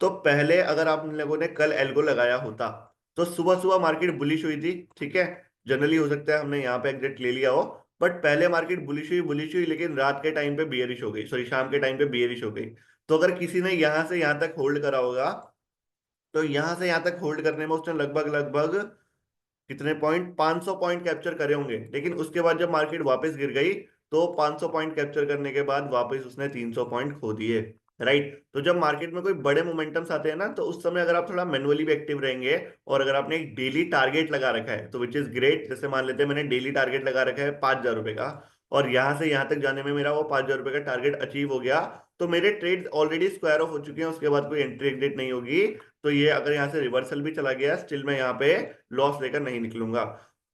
तो पहले अगर आप लोगों ने कल एल्गो लगाया होता तो सुबह सुबह मार्केट बुलिश हुई थी। ठीक है, जनरली हो सकता है हमने यहाँ पे एग्जिट ले लिया हो, बट पहले मार्केट बुलिश हुई, लेकिन रात के टाइम पे बियरिश हो गई, सॉरी शाम के टाइम पे बियरिश हो गई। तो अगर किसी ने यहाँ से यहाँ तक होल्ड करा होगा, तो यहां से यहां तक होल्ड करने में उसने लगभग लगभग कितने पॉइंट, 500 पॉइंट कैप्चर करे होंगे। लेकिन उसके बाद जब मार्केट वापस गिर गई तो 500 पॉइंट कैप्चर करने के बाद वापस उसने 300 पॉइंट खो दिए। राइट, तो जब मार्केट में कोई बड़े मोमेंटम्स आते हैं ना, तो उस समय अगर आप थोड़ा मैनुअली भी एक्टिव रहेंगे, और अगर आपने एक डेली टारगेट लगा रखा है तो विच इज ग्रेट। जैसे मान लेते हैं मैंने डेली टारगेट लगा रखा है 5,000 रुपए का, और यहां से यहां तक जाने में मेरा वो 5,000 रुपए का टारगेट अचीव हो गया, तो मेरे ट्रेड ऑलरेडी स्क्वायर ऑफ हो चुके हैं, उसके बाद कोई एंट्री एग्जिट नहीं होगी। तो ये अगर यहाँ से रिवर्सल भी चला गया, स्टिल मैं यहाँ पे लॉस लेकर नहीं निकलूंगा।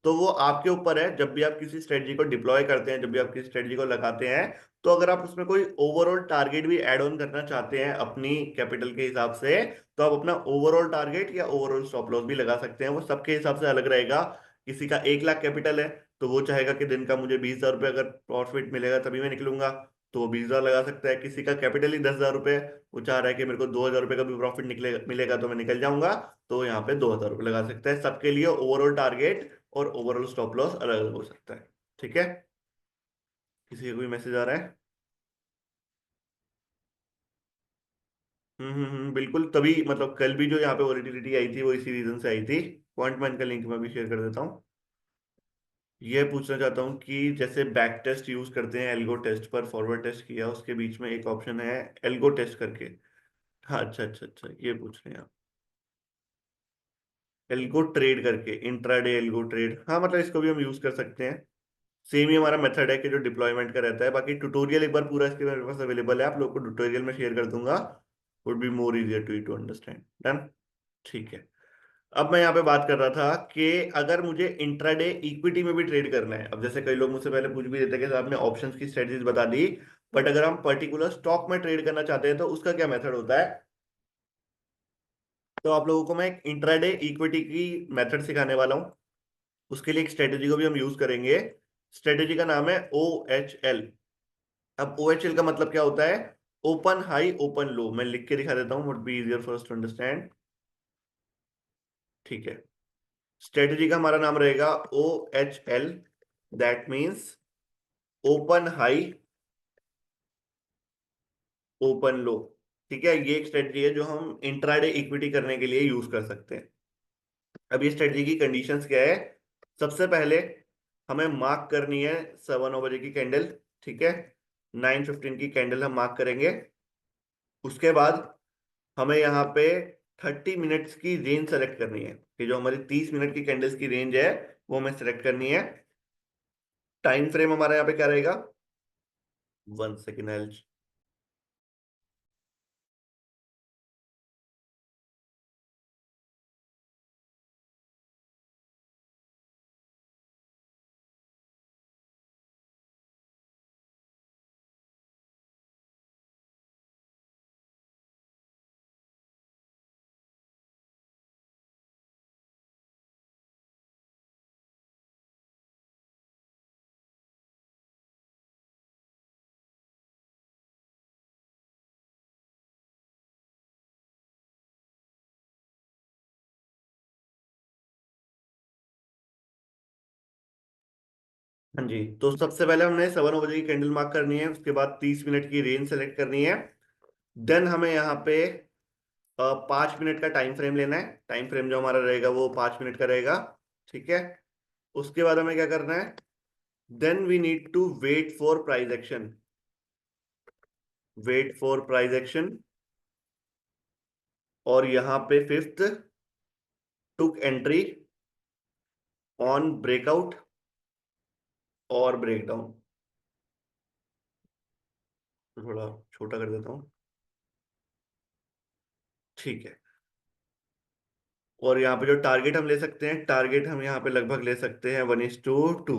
तो वो आपके ऊपर है, जब भी आप किसी स्ट्रेटजी को डिप्लॉय करते हैं, जब भी आप किसी स्ट्रेटजी को लगाते हैं, तो अगर आप उसमें कोई ओवरऑल टारगेट भी ऐड ऑन करना चाहते हैं अपनी कैपिटल के हिसाब से, तो आप अपना ओवरऑल टारगेट या ओवरऑल स्टॉप लॉस भी लगा सकते हैं। वो सबके हिसाब से अलग रहेगा। किसी का 1 लाख कैपिटल है तो वो चाहेगा कि दिन का मुझे 20,000 रुपये अगर प्रॉफिट मिलेगा तभी मैं निकलूंगा, तो वो 20,000 लगा सकता है। किसी का कैपिटल ही 10,000 रुपये, वो चाह रहा है कि मेरे को 2,000 रुपये का भी प्रॉफिट निकलेगा मिलेगा तो मैं निकल जाऊंगा, तो यहाँ पे 2,000 रुपये लगा सकता है। सबके लिए ओवरऑल टारगेट और ओवरऑल स्टॉप लॉस अलग अलग हो सकता है। ठीक है, किसी का कोई मैसेज आ रहा है? बिल्कुल, तभी मतलब कल भी जो यहाँ पे वॉलेटिलिटी आई थी वो इसी रीजन से आई थी। क्वांटमैन का लिंक मैं भी शेयर कर देता हूँ। ये पूछना चाहता हूँ कि जैसे बैक टेस्ट यूज करते हैं एल्गो टेस्ट पर, फॉरवर्ड टेस्ट किया, उसके बीच में एक ऑप्शन है एल्गो टेस्ट करके। हाँ अच्छा अच्छा अच्छा, ये पूछ रहे हैं आप एल्गो ट्रेड करके, इंट्राडे एल्गो ट्रेड। हाँ मतलब इसको भी हम यूज कर सकते हैं। सेम ही हमारा मेथड है कि जो डिप्लॉयमेंट का रहता है। बाकी ट्यूटोरियल एक बार पूरा इसके मेरे पास अवेलेबल है, आप लोग को ट्यूटोरियल में शेयर कर दूंगा, would be more easier to understand. Done, ठीक है। अब मैं यहाँ पे बात कर रहा था कि अगर मुझे इंट्राडे इक्विटी में भी ट्रेड करना है, अब जैसे कई लोग मुझसे पहले पूछ भी देते हैं कि आपने ऑप्शंस की स्ट्रेटजीज बता दी, बट अगर हम पर्टिकुलर स्टॉक में ट्रेड करना चाहते हैं तो उसका क्या मेथड होता है। तो आप लोगों को मैं एक इंट्राडे इक्विटी की मेथड सिखाने वाला हूँ। उसके लिए एक स्ट्रेटेजी को भी हम यूज करेंगे। स्ट्रेटेजी का नाम है OHL, अब OHL का मतलब क्या होता है? Open high open low. मैं लिख के दिखा देता हूँ, would be easier for us to understand. ठीक है, स्ट्रेटजी का हमारा नाम रहेगा OHL, that means open high open low. ठीक है, ये एक स्ट्रेटजी है जो हम इंट्राडे इक्विटी करने के लिए यूज कर सकते हैं। अब ये स्ट्रेटजी की कंडीशंस क्या है? सबसे पहले हमें मार्क करनी है 9 बजे की कैंडल। ठीक है, 9:15 की कैंडल हम मार्क करेंगे। उसके बाद हमें यहाँ पे 30 मिनट्स की रेंज सेलेक्ट करनी है, कि जो हमारी 30 मिनट की कैंडल्स की रेंज है वो हमें सेलेक्ट करनी है। टाइम फ्रेम हमारा यहाँ पे क्या रहेगा? 1 सेकेंड। हाँ जी, तो सबसे पहले हमने 9 बजे की कैंडल मार्क करनी है, उसके बाद 30 मिनट की रेंज सेलेक्ट करनी है। देन हमें यहाँ पे 5 मिनट का टाइम फ्रेम लेना है। टाइम फ्रेम जो हमारा रहेगा वो 5 मिनट का रहेगा। ठीक है, उसके बाद हमें क्या करना है? Then we need to wait for price action. Wait for price action. और यहाँ पे fifth, took entry on breakout और ब्रेकडाउन। थोड़ा छोटा कर देता हूँ। ठीक है, और यहाँ पे जो टारगेट हम ले सकते हैं, टारगेट हम यहाँ पे लगभग ले सकते हैं 1:2।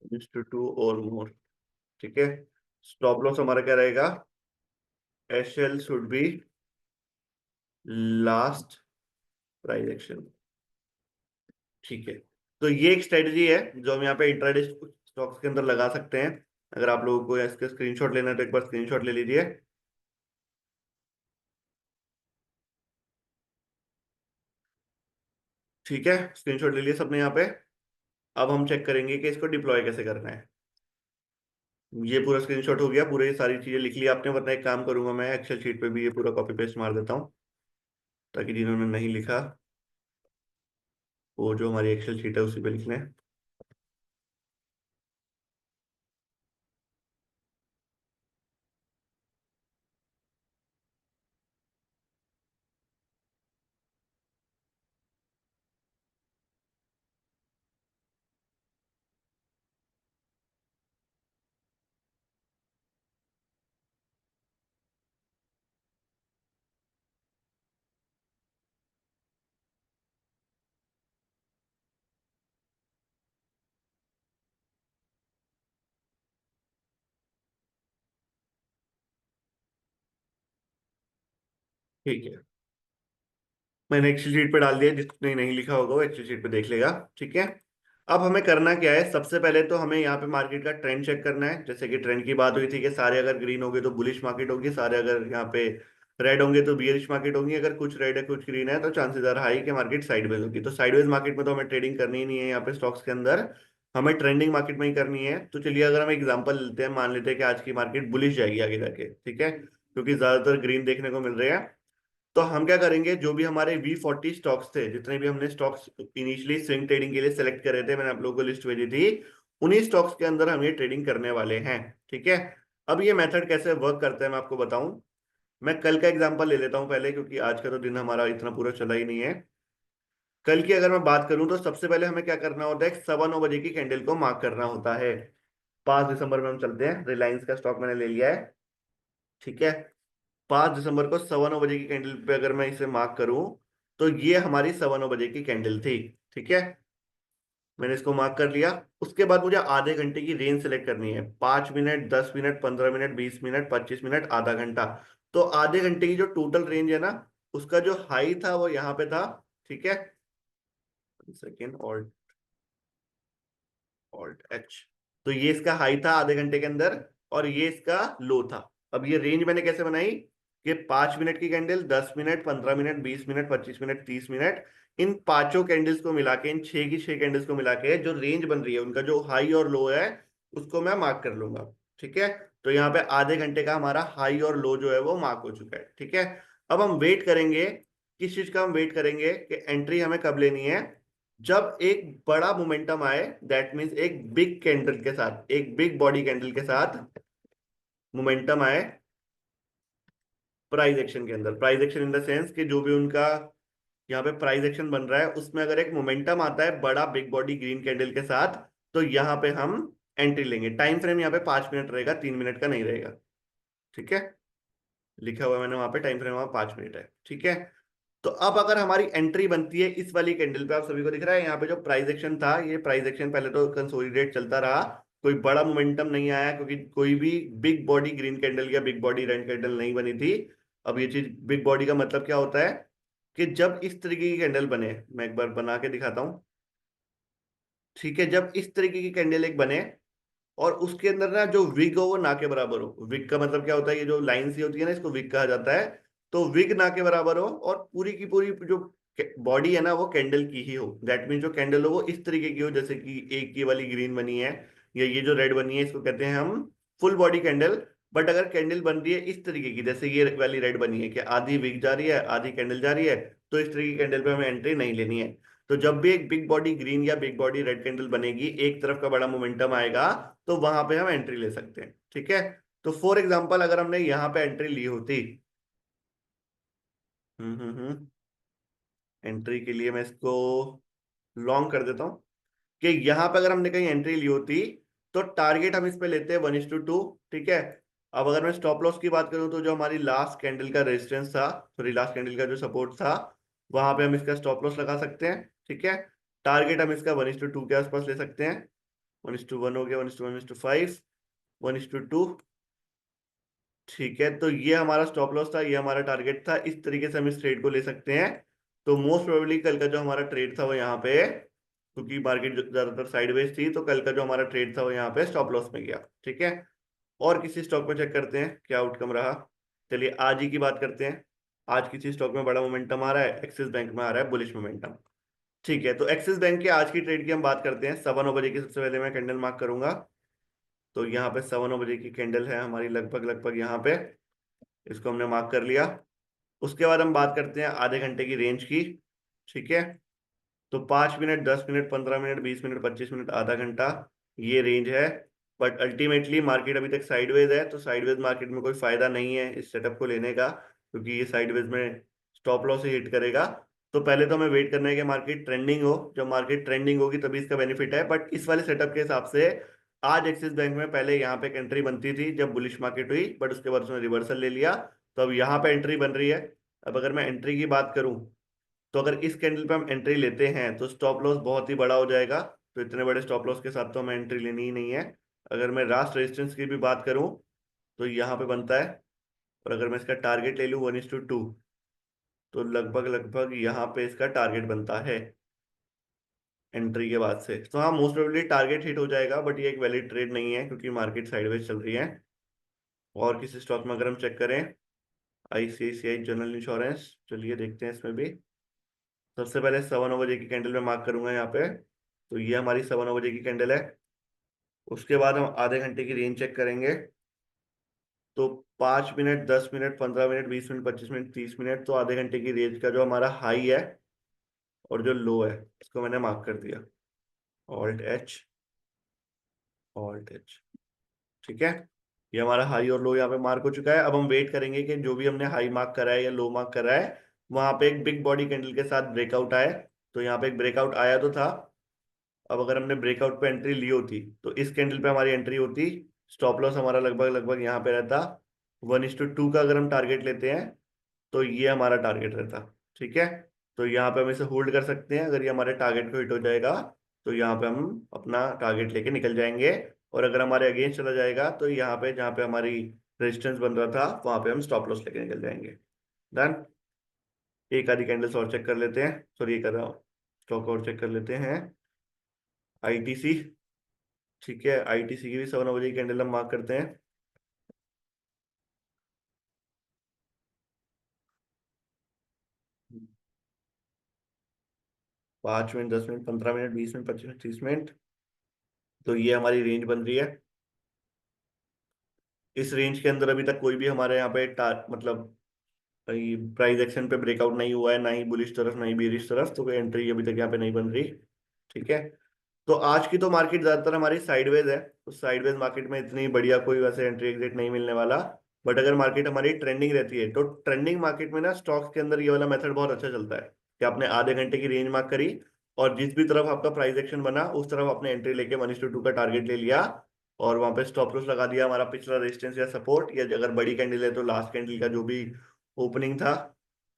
1:2 और मोर। ठीक है, स्टॉप लॉस हमारा क्या रहेगा? HL should be last price action. ठीक है, तो ये एक स्ट्रेटजी है जो हम यहाँ पे इंट्राडे स्टॉक्स के अंदर लगा सकते हैं। अगर आप लोगों को इसका स्क्रीनशॉट लेना है तो एक बार स्क्रीनशॉट ले लीजिए। ठीक है, स्क्रीनशॉट ले लिया सबने यहाँ पे। अब हम चेक करेंगे कि इसको डिप्लॉय कैसे करना है। ये पूरा स्क्रीनशॉट हो गया, पूरे ये सारी चीजें लिख ली आपने, वरना एक काम करूंगा मैं एक्सेल शीट पे भी ये पूरा कॉपी पेस्ट मार देता हूँ, ताकि जिन्होंने नहीं लिखा वो जो हमारी एक्सेल शीट है उसी पे लिख लें। ठीक है, मैंने एक्सेल शीट पे डाल दिया, जिसने नहीं लिखा होगा वो एक्सेल शीट पे देख लेगा। ठीक है, अब हमें करना क्या है? सबसे पहले तो हमें यहाँ पे मार्केट का ट्रेंड चेक करना है। जैसे कि ट्रेंड की बात हुई थी कि सारे अगर ग्रीन होंगे तो बुलिश मार्केट होगी, सारे अगर यहाँ पे रेड होंगे तो बियरिश मार्केट होगी। अगर कुछ रेड है कुछ ग्रीन है तो चांसेस आर हाई कि मार्केट साइडवेज होगी। तो साइडवेज मार्केट में तो हमें ट्रेडिंग करनी ही नहीं है यहाँ पे स्टॉक्स के अंदर, हमें ट्रेंडिंग मार्केट में ही करनी है। तो चलिए अगर हम एग्जांपल लेते हैं, मान लेते हैं कि आज की मार्केट बुलिश जाएगी आगे जाके। ठीक है, क्योंकि ज्यादातर ग्रीन देखने को मिल रहे हैं। तो हम क्या करेंगे? जो भी हमारे V40 स्टॉक्स थे, जितने भी हमने स्टॉक्स इनिशियली स्विंग ट्रेडिंग के लिए सेलेक्ट करे थे, मैंने आप लोगों को लिस्ट भेजी थी, उन्हीं स्टॉक्स के अंदर हम ये ट्रेडिंग करने वाले हैं। ठीक है, अब ये मेथड कैसे वर्क करता है मैं आपको बताऊं। मैं कल का एग्जांपल ले लेता हूं पहले, क्योंकि आज का तो दिन हमारा इतना पूरा चला ही नहीं है। कल की अगर मैं बात करूं तो सबसे पहले हमें क्या करना होता है? 9:15 की कैंडल को मार्क करना होता है। 5 दिसंबर में हम चलते हैं, रिलायंस का स्टॉक मैंने ले लिया है। ठीक है, 5 दिसंबर को 9:15 की कैंडल पे अगर मैं इसे मार्क करूं तो ये हमारी 9:15 की कैंडल थी। ठीक है, मैंने इसको मार्क कर लिया। उसके बाद मुझे आधे घंटे की रेंज सेलेक्ट करनी है, 5 minute, 10 minute, 15 minute, 20 minute, 25 minute, आधा घंटा। तो आधे घंटे की जो टोटल रेंज है ना, उसका जो हाई था वो यहाँ पे था, ठीक है। सेकेंड ऑल्ट ऑल्ट एच, तो ये इसका हाई था आधे घंटे के अंदर और ये इसका लो था। अब ये रेंज मैंने कैसे बनाई कि 5 मिनट की candle, 10 minute, 15 minute, 20 minute, 25 minute, 30 minute, इन पांचों कैंडल्स को मिला के, इन 6 की 6 कैंडल्स को मिला के जो रेंज बन रही है उनका जो हाई और लो है उसको मैं मार्क कर लूंगा, ठीक है। तो यहाँ पे आधे घंटे का हमारा हाई और लो जो है वो मार्क हो चुका है, ठीक है। अब हम वेट करेंगे, किस चीज का हम वेट करेंगे कि एंट्री हमें कब लेनी है, जब एक बड़ा मोमेंटम आए, दैट मीन्स एक बिग कैंडल के साथ, एक बिग बॉडी कैंडल के साथ मोमेंटम आए प्राइस एक्शन के अंदर। Price action in the sense कि जो भी उनका यहाँ पे प्राइस एक्शन बन रहा है उसमें अगर एक मोमेंटम आता है बड़ा बिग बॉडी ग्रीन कैंडल के साथ, तो यहाँ पे हम एंट्री लेंगे। टाइम फ्रेम यहाँ पे 5 मिनट रहेगा, 3 मिनट का नहीं रहेगा, ठीक है। लिखा हुआ है मैंने वहां पे, टाइम फ्रेम वहां 5 मिनट है, ठीक है। तो अब अगर हमारी एंट्री बनती है इस वाली कैंडल पे, आप सभी को दिख रहा है यहाँ पे जो प्राइस एक्शन था, ये प्राइस एक्शन पहले तो कंसोलिडेट चलता रहा, कोई बड़ा मोमेंटम नहीं आया क्योंकि कोई भी बिग बॉडी ग्रीन कैंडल या बिग बॉडी रेड कैंडल नहीं बनी थी। अब ये चीज बिग बॉडी का मतलब क्या होता है कि जब इस तरीके की कैंडल बने, मैं एक बार बना के दिखाता हूं, ठीक है। जब इस तरीके की कैंडल एक बने और उसके अंदर ना जो विग हो वो ना के बराबर हो, विग का मतलब क्या होता है, ये जो लाइन सी होती है ना इसको विग कहा जाता है, तो विग ना के बराबर हो और पूरी की पूरी जो बॉडी है ना वो कैंडल की ही हो। दैट मीन जो कैंडल हो वो इस तरीके की हो, जैसे कि एक ये वाली ग्रीन बनी है या ये जो रेड बनी है इसको कहते हैं हम फुल बॉडी कैंडल। बट अगर कैंडल बन रही है इस तरीके की, जैसे ये वाली रेड बनी है कि आधी विग जा रही है आधी कैंडल जा रही है, तो इस तरीके की कैंडल पे हमें एंट्री नहीं लेनी है। तो जब भी एक बिग बॉडी ग्रीन या बिग बॉडी रेड कैंडल बनेगी, एक तरफ का बड़ा मोमेंटम आएगा, तो वहां पे हम एंट्री ले सकते हैं, ठीक है। तो फॉर एग्जांपल अगर हमने यहाँ पे एंट्री ली होती, एंट्री के लिए मैं इसको लॉन्ग कर देता हूँ, कि यहाँ पे अगर हमने कहीं एंट्री ली होती तो टारगेट हम इस पे लेते हैं 1:2, ठीक है। अब अगर मैं स्टॉप लॉस की बात करूं तो जो हमारी लास्ट कैंडल का रेजिस्टेंस था, सॉरी लास्ट कैंडल का जो सपोर्ट था, वहां पे हम इसका स्टॉप लॉस लगा सकते हैं, ठीक है। टारगेट हम इसका 1:2 के आसपास ले सकते हैं, 1:1 हो गया, 1:1:5, 1:2, ठीक है। तो ये हमारा स्टॉप लॉस था, ये हमारा टारगेट था, इस तरीके से हम इस ट्रेड को ले सकते हैं। तो मोस्ट प्रोबेबली कल का जो हमारा ट्रेड था वो यहाँ पे, क्योंकि मार्केट ज्यादातर साइडवेज थी, तो कल का जो हमारा ट्रेड था वो यहाँ पे स्टॉप लॉस में गया, ठीक है। और किसी स्टॉक में चेक करते हैं क्या आउटकम रहा। चलिए आज ही की बात करते हैं। आज किसी स्टॉक में बड़ा मोमेंटम आ रहा है, एक्सिस बैंक में आ रहा है बुलिश मोमेंटम, ठीक है। तो एक्सिस बैंक के आज की ट्रेड की हम बात करते हैं। 9:15 की सबसे पहले मैं कैंडल मार्क करूंगा, तो यहाँ पे 9:15 की कैंडल है हमारी, लगभग लगभग यहाँ पे, इसको हमने मार्क कर लिया। उसके बाद हम बात करते हैं आधे घंटे की रेंज की, ठीक है। तो 5 minute, 10 minute, 15 minute, 20 minute, 25 minute, आधा घंटा, ये रेंज है। बट अल्टीमेटली मार्केट अभी तक साइडवेज है, तो साइडवेज मार्केट में कोई फायदा नहीं है इस सेटअप को लेने का, क्योंकि ये साइडवेज में स्टॉप लॉस ही हिट करेगा। तो पहले तो हमें वेट करना है कि मार्केट ट्रेंडिंग हो, जब मार्केट ट्रेंडिंग होगी तभी इसका बेनिफिट है। बट इस वाले सेटअप के हिसाब से आज एक्सिस बैंक में पहले यहाँ पे एंट्री बनती थी जब बुलिश मार्केट हुई, बट उसके बाद उसने रिवर्सल ले लिया, तो अब यहाँ पे एंट्री बन रही है। अब अगर मैं एंट्री की बात करूं, तो अगर इस कैंडल पे हम एंट्री लेते हैं तो स्टॉप लॉस बहुत ही बड़ा हो जाएगा, तो इतने बड़े स्टॉप लॉस के साथ तो हमें एंट्री लेनी ही नहीं है। अगर मैं लास्ट रेजिस्टेंस की भी बात करूं तो यहाँ पे बनता है, और अगर मैं इसका टारगेट ले लूँ 1:2, तो लगभग लगभग यहाँ पे इसका टारगेट बनता है एंट्री के बाद से। तो हाँ, मोस्ट प्रोबेबली टारगेट हिट हो जाएगा, बट ये एक वैलिड ट्रेड नहीं है क्योंकि मार्केट साइडवेज चल रही है। और किसी स्टॉक में अगर हम चेक करें, ICICI जनरल इंश्योरेंस, चलिए देखते हैं इसमें भी। सबसे पहले 9:15 की कैंडल में मार्क करूंगा यहाँ पे, तो ये हमारी 9:15 की कैंडल है। उसके बाद हम आधे घंटे की रेंज चेक करेंगे, तो 5 minute, 10 minute, 15 minute, 20 minute, 25 minute, 30 minute, तो आधे घंटे की रेंज का जो हमारा हाई है और जो लो है इसको मैंने मार्क कर दिया, ऑल्ट एच, ऑल्ट एच, ठीक है। ये हमारा हाई और लो यहाँ पे मार्क हो चुका है। अब हम वेट करेंगे कि जो भी हमने हाई मार्क करा है या लो मार्क करा है वहां पे एक बिग बॉडी कैंडल के साथ ब्रेकआउट आए। तो यहाँ पे एक ब्रेकआउट आया तो था। अब अगर हमने ब्रेकआउट पे एंट्री ली होती तो इस कैंडल पे हमारी एंट्री होती, स्टॉप लॉस हमारा लगभग लगभग यहाँ पे रहता 1:2 का। अगर हम टारगेट लेते हैं तो ये हमारा टारगेट रहता, ठीक है। तो यहाँ पे हम इसे होल्ड कर सकते हैं, अगर ये हमारे टारगेट को हिट हो जाएगा तो यहाँ पे हम अपना टारगेट लेके निकल जाएंगे। और अगर हमारे अगेंस्ट चला जाएगा तो यहाँ पे जहाँ पे हमारी रेजिस्टेंस बन रहा था वहां पे हम स्टॉप लॉस लेके निकल जाएंगे। डन। एक आधी कैंडल्स और चेक कर लेते हैं, सॉरी एक आधा स्टॉक और चेक कर लेते हैं। आईटीसी, ठीक है, आईटीसी की भी 9 बजे की कैंडल हम मार्क करते हैं। हम्म। 5 minute, 10 minute, 15 minute, 20 minute, 25 minute, 30 minute, तो ये हमारी रेंज बन रही है। इस रेंज के अंदर अभी तक कोई भी हमारे यहाँ पे मतलब प्राइस एक्शन पे ब्रेकआउट नहीं हुआ है, ना ही बुलिश तरफ ना ही बेरिश तरफ, तो कोई एंट्री अभी तक यहाँ पे नहीं बन रही। ठीक है, तो आज की तो मार्केट ज्यादातर हमारी साइडवेज है, तो साइडवेज मार्केट में इतनी बढ़िया कोई वैसे एंट्री एग्जिट नहीं मिलने वाला। बट अगर मार्केट हमारी ट्रेंडिंग रहती है तो ट्रेंडिंग मार्केट में ना स्टॉक्स के अंदर ये वाला मेथड बहुत अच्छा चलता है कि आपने आधे घंटे की रेंज मार्क करी और जिस भी तरफ आपका प्राइस एक्शन बना उस तरफ आपने एंट्री लेके 1:2 का टारगेट ले लिया और वहां पे स्टॉप लॉस लगा दिया, हमारा पिछला रेजिस्टेंस या सपोर्ट, या अगर बड़ी कैंडल है तो लास्ट कैंडल का जो भी ओपनिंग था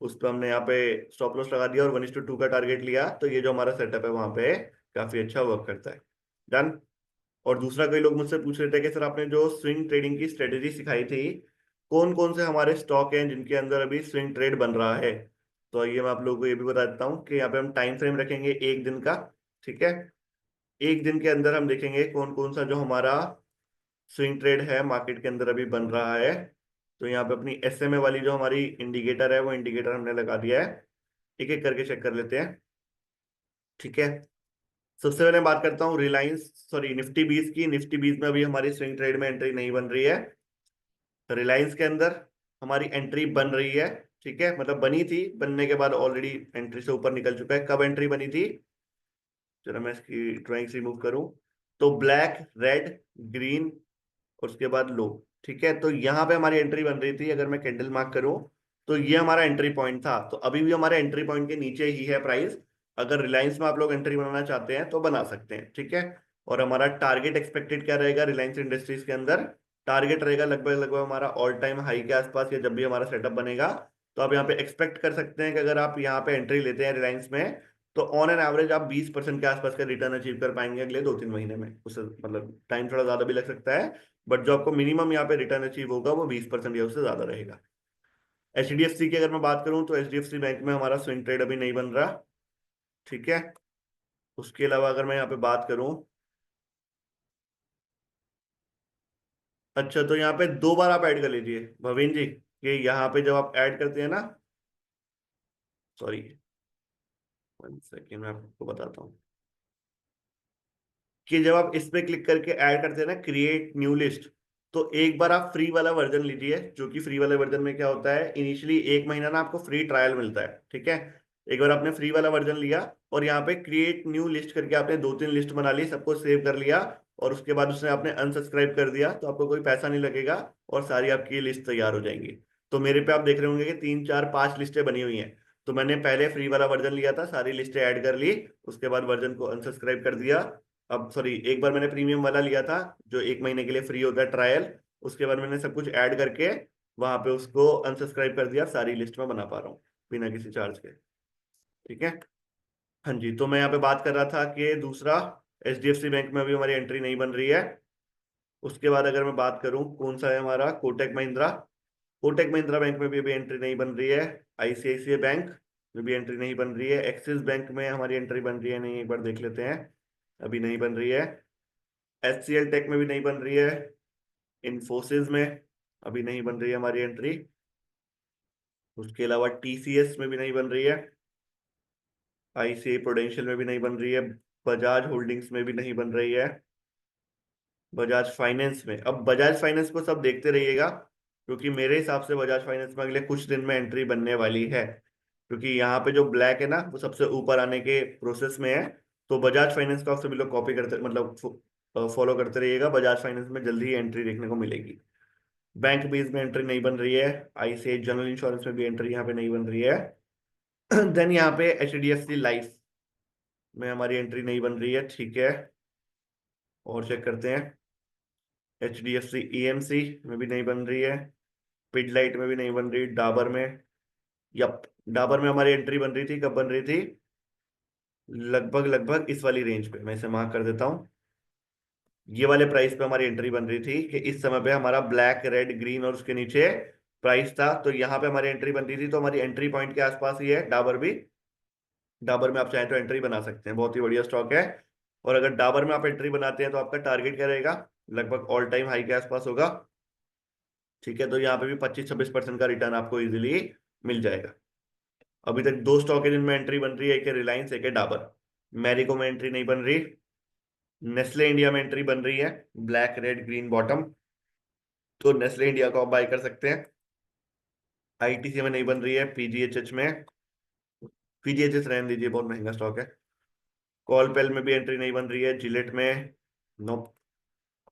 उस पर हमने यहाँ पे स्टॉप लॉस लगा दिया और 1:2 का टारगेट लिया, तो ये जो हमारा सेटअप है वहां पे काफी अच्छा वर्क करता है। डन। और दूसरा, कई लोग मुझसे पूछ रहे थे कि सर आपने जो स्विंग ट्रेडिंग की स्ट्रेटेजी सिखाई थी, कौन कौन से हमारे स्टॉक हैं जिनके अंदर अभी स्विंग ट्रेड बन रहा है। तो आइए मैं आप लोगों को ये भी बता देता हूँ कि यहाँ पे हम टाइम फ्रेम रखेंगे 1 दिन का। ठीक है, 1 दिन के अंदर हम देखेंगे कौन कौन सा जो हमारा स्विंग ट्रेड है मार्केट के अंदर अभी बन रहा है। तो यहाँ पे अपनी एसएमए वाली जो हमारी इंडिकेटर है वो इंडिकेटर हमने लगा दिया है, एक एक करके चेक कर लेते हैं। ठीक है, सबसे पहले बात करता हूँ रिलायंस सॉरी निफ्टी 20 की। निफ्टी 20 में अभी हमारी स्विंग ट्रेड में एंट्री नहीं बन रही है। रिलायंस के अंदर हमारी एंट्री बन रही है। ठीक है, मतलब बनी थी, बनने के बाद ऑलरेडी एंट्री से ऊपर निकल चुका है। कब एंट्री बनी थी, चलो मैं इसकी ड्राइंग रिमूव करूं, तो ब्लैक, रेड, ग्रीन और उसके बाद लो। ठीक है, तो यहाँ पे हमारी एंट्री बन रही थी, अगर मैं कैंडल मार्क करूं तो ये हमारा एंट्री पॉइंट था, तो अभी भी हमारे एंट्री पॉइंट के नीचे ही है प्राइस। अगर रिलायंस में आप लोग एंट्री बनाना चाहते हैं तो बना सकते हैं। ठीक है, और हमारा टारगेट एक्सपेक्टेड क्या रहेगा रिलायंस इंडस्ट्रीज के अंदर, टारगेट रहेगा लगभग लगभग हमारा ऑल टाइम हाई के आसपास, या जब भी हमारा सेटअप बनेगा तो आप यहाँ पे एक्सपेक्ट कर सकते हैं कि अगर आप यहाँ पे एंट्री लेते हैं रिलायंस में तो ऑन एन एवरेज आप 20% के आसपास का रिटर्न अचीव कर पाएंगे अगले 2-3 महीने में। उससे मतलब टाइम थोड़ा ज्यादा भी लग सकता है, बट जो आपको मिनिमम यहाँ पे रिटर्न अचीव होगा वो 20% या उससे ज्यादा रहेगा। एचडीएफसी की अगर मैं बात करूं तो एचडीएफसी बैंक में हमारा स्विंग ट्रेड अभी नहीं बन रहा। ठीक है, उसके अलावा अगर मैं यहाँ पे बात करूं, अच्छा तो यहाँ पे 2 बार आप ऐड कर लीजिए भवीन जी, कि यहाँ पे जब आप ऐड करते हैं ना, सॉरी 1 सेकेंड मैं आपको बताता हूँ, कि जब आप इस पे क्लिक करके ऐड करते हैं ना क्रिएट न्यू लिस्ट, तो एक बार आप फ्री वाला वर्जन लीजिए, जो कि फ्री वाले वर्जन में क्या होता है, इनिशियली 1 महीना ना आपको फ्री ट्रायल मिलता है। ठीक है, एक बार आपने फ्री वाला वर्जन लिया और यहाँ पे क्रिएट न्यू लिस्ट करके आपने 2-3 लिस्ट बना ली, सबको सेव कर लिया और उसके बाद उसने आपने अनसब्सक्राइब कर दिया, तो आपको कोई पैसा नहीं लगेगा और सारी आपकी लिस्ट तैयार हो जाएंगी। तो मेरे पे आप देख रहे होंगे कि 3-4-5 लिस्टें बनी हुई हैं, तो मैंने पहले फ्री वाला वर्जन लिया था, सारी लिस्टें ऐड कर ली, उसके बाद वर्जन को अनसब्सक्राइब कर दिया। अब सॉरी, एक बार मैंने प्रीमियम वाला लिया था जो 1 महीने के लिए फ्री होता है ट्रायल, उसके बाद मैंने सब कुछ ऐड करके वहां पे उसको अनसब्सक्राइब कर दिया, सारी लिस्ट में बना पा रहा हूँ बिना किसी चार्ज के। ठीक है, हाँ जी, तो मैं यहाँ पे बात कर रहा था कि दूसरा एचडीएफसी बैंक में अभी हमारी एंट्री नहीं बन रही है। उसके बाद अगर मैं बात करूँ कौन सा है हमारा, कोटक महिंद्रा, कोटक महिंद्रा बैंक में भी अभी एंट्री नहीं बन रही है। आईसीआईसीआई बैंक में भी एंट्री नहीं बन रही है। एक्सिस बैंक में हमारी एंट्री बन रही है नहीं, एक बार देख लेते हैं, अभी नहीं बन रही है। एचसीएल टेक में भी नहीं बन रही है। इन्फोसिस में अभी नहीं बन रही है हमारी एंट्री। उसके अलावा टीसीएस में भी नहीं बन रही है। आईसीआई प्रूडेंशियल में भी नहीं बन रही है। बजाज होल्डिंग्स में भी नहीं बन रही है। बजाज फाइनेंस में, अब बजाज फाइनेंस को सब देखते रहिएगा क्योंकि मेरे हिसाब से बजाज फाइनेंस में अगले कुछ दिन में एंट्री बनने वाली है, क्योंकि यहाँ पे जो ब्लैक है ना वो सबसे ऊपर आने के प्रोसेस में है। तो बजाज फाइनेंस का आप सभी लोग कॉपी करते मतलब फॉलो करते रहिएगा, बजाज फाइनेंस में जल्दी ही एंट्री देखने को मिलेगी। बैंक बेस में एंट्री नहीं बन रही है। आईसीआई जनरल इंश्योरेंस में भी एंट्री यहाँ पे नहीं बन रही है। देन यहाँ पे एचडीएफसी लाइफ में हमारी एंट्री नहीं बन रही है। ठीक है, और चेक करते हैं, एचडीएफसी ईएमसी में भी नहीं बन रही है। पिडलाइट में भी नहीं बन रही। डाबर में, यप, डाबर में हमारी एंट्री बन रही थी, कब बन रही थी, लगभग लगभग इस वाली रेंज पे, मैं इसे मार्क कर देता हूँ, ये वाले प्राइस पे हमारी एंट्री बन रही थी कि इस समय पे हमारा ब्लैक, रेड, ग्रीन और उसके नीचे प्राइस था, तो यहाँ पे हमारी एंट्री बन रही थी, तो हमारी एंट्री पॉइंट के आसपास ही है डाबर भी। डाबर में आप चाहें तो एंट्री बना सकते हैं, बहुत ही बढ़िया स्टॉक है। और अगर डाबर में आप एंट्री बनाते हैं तो आपका टारगेट क्या रहेगा, लगभग ऑल टाइम हाई के आसपास होगा। ठीक है, तो यहाँ पे भी 25-26% का रिटर्न आपको इजीली मिल जाएगा। अभी तक दो स्टॉक है जिनमें एंट्री बन रही है, एक है रिलायंस, एक है डाबर। मैरिको में एंट्री नहीं बन रही। नेस्ले इंडिया में एंट्री बन रही है, ब्लैक रेड ग्रीन बॉटम, तो नेस्ले इंडिया को आप बाय कर सकते हैं। आईटीसी में नहीं बन रही है, पीजीएचएच में, पीजीएचएच रहने दीजिए, बहुत महंगा स्टॉक है। कॉलपेल में भी एंट्री नहीं बन रही है, जिलेट में नो।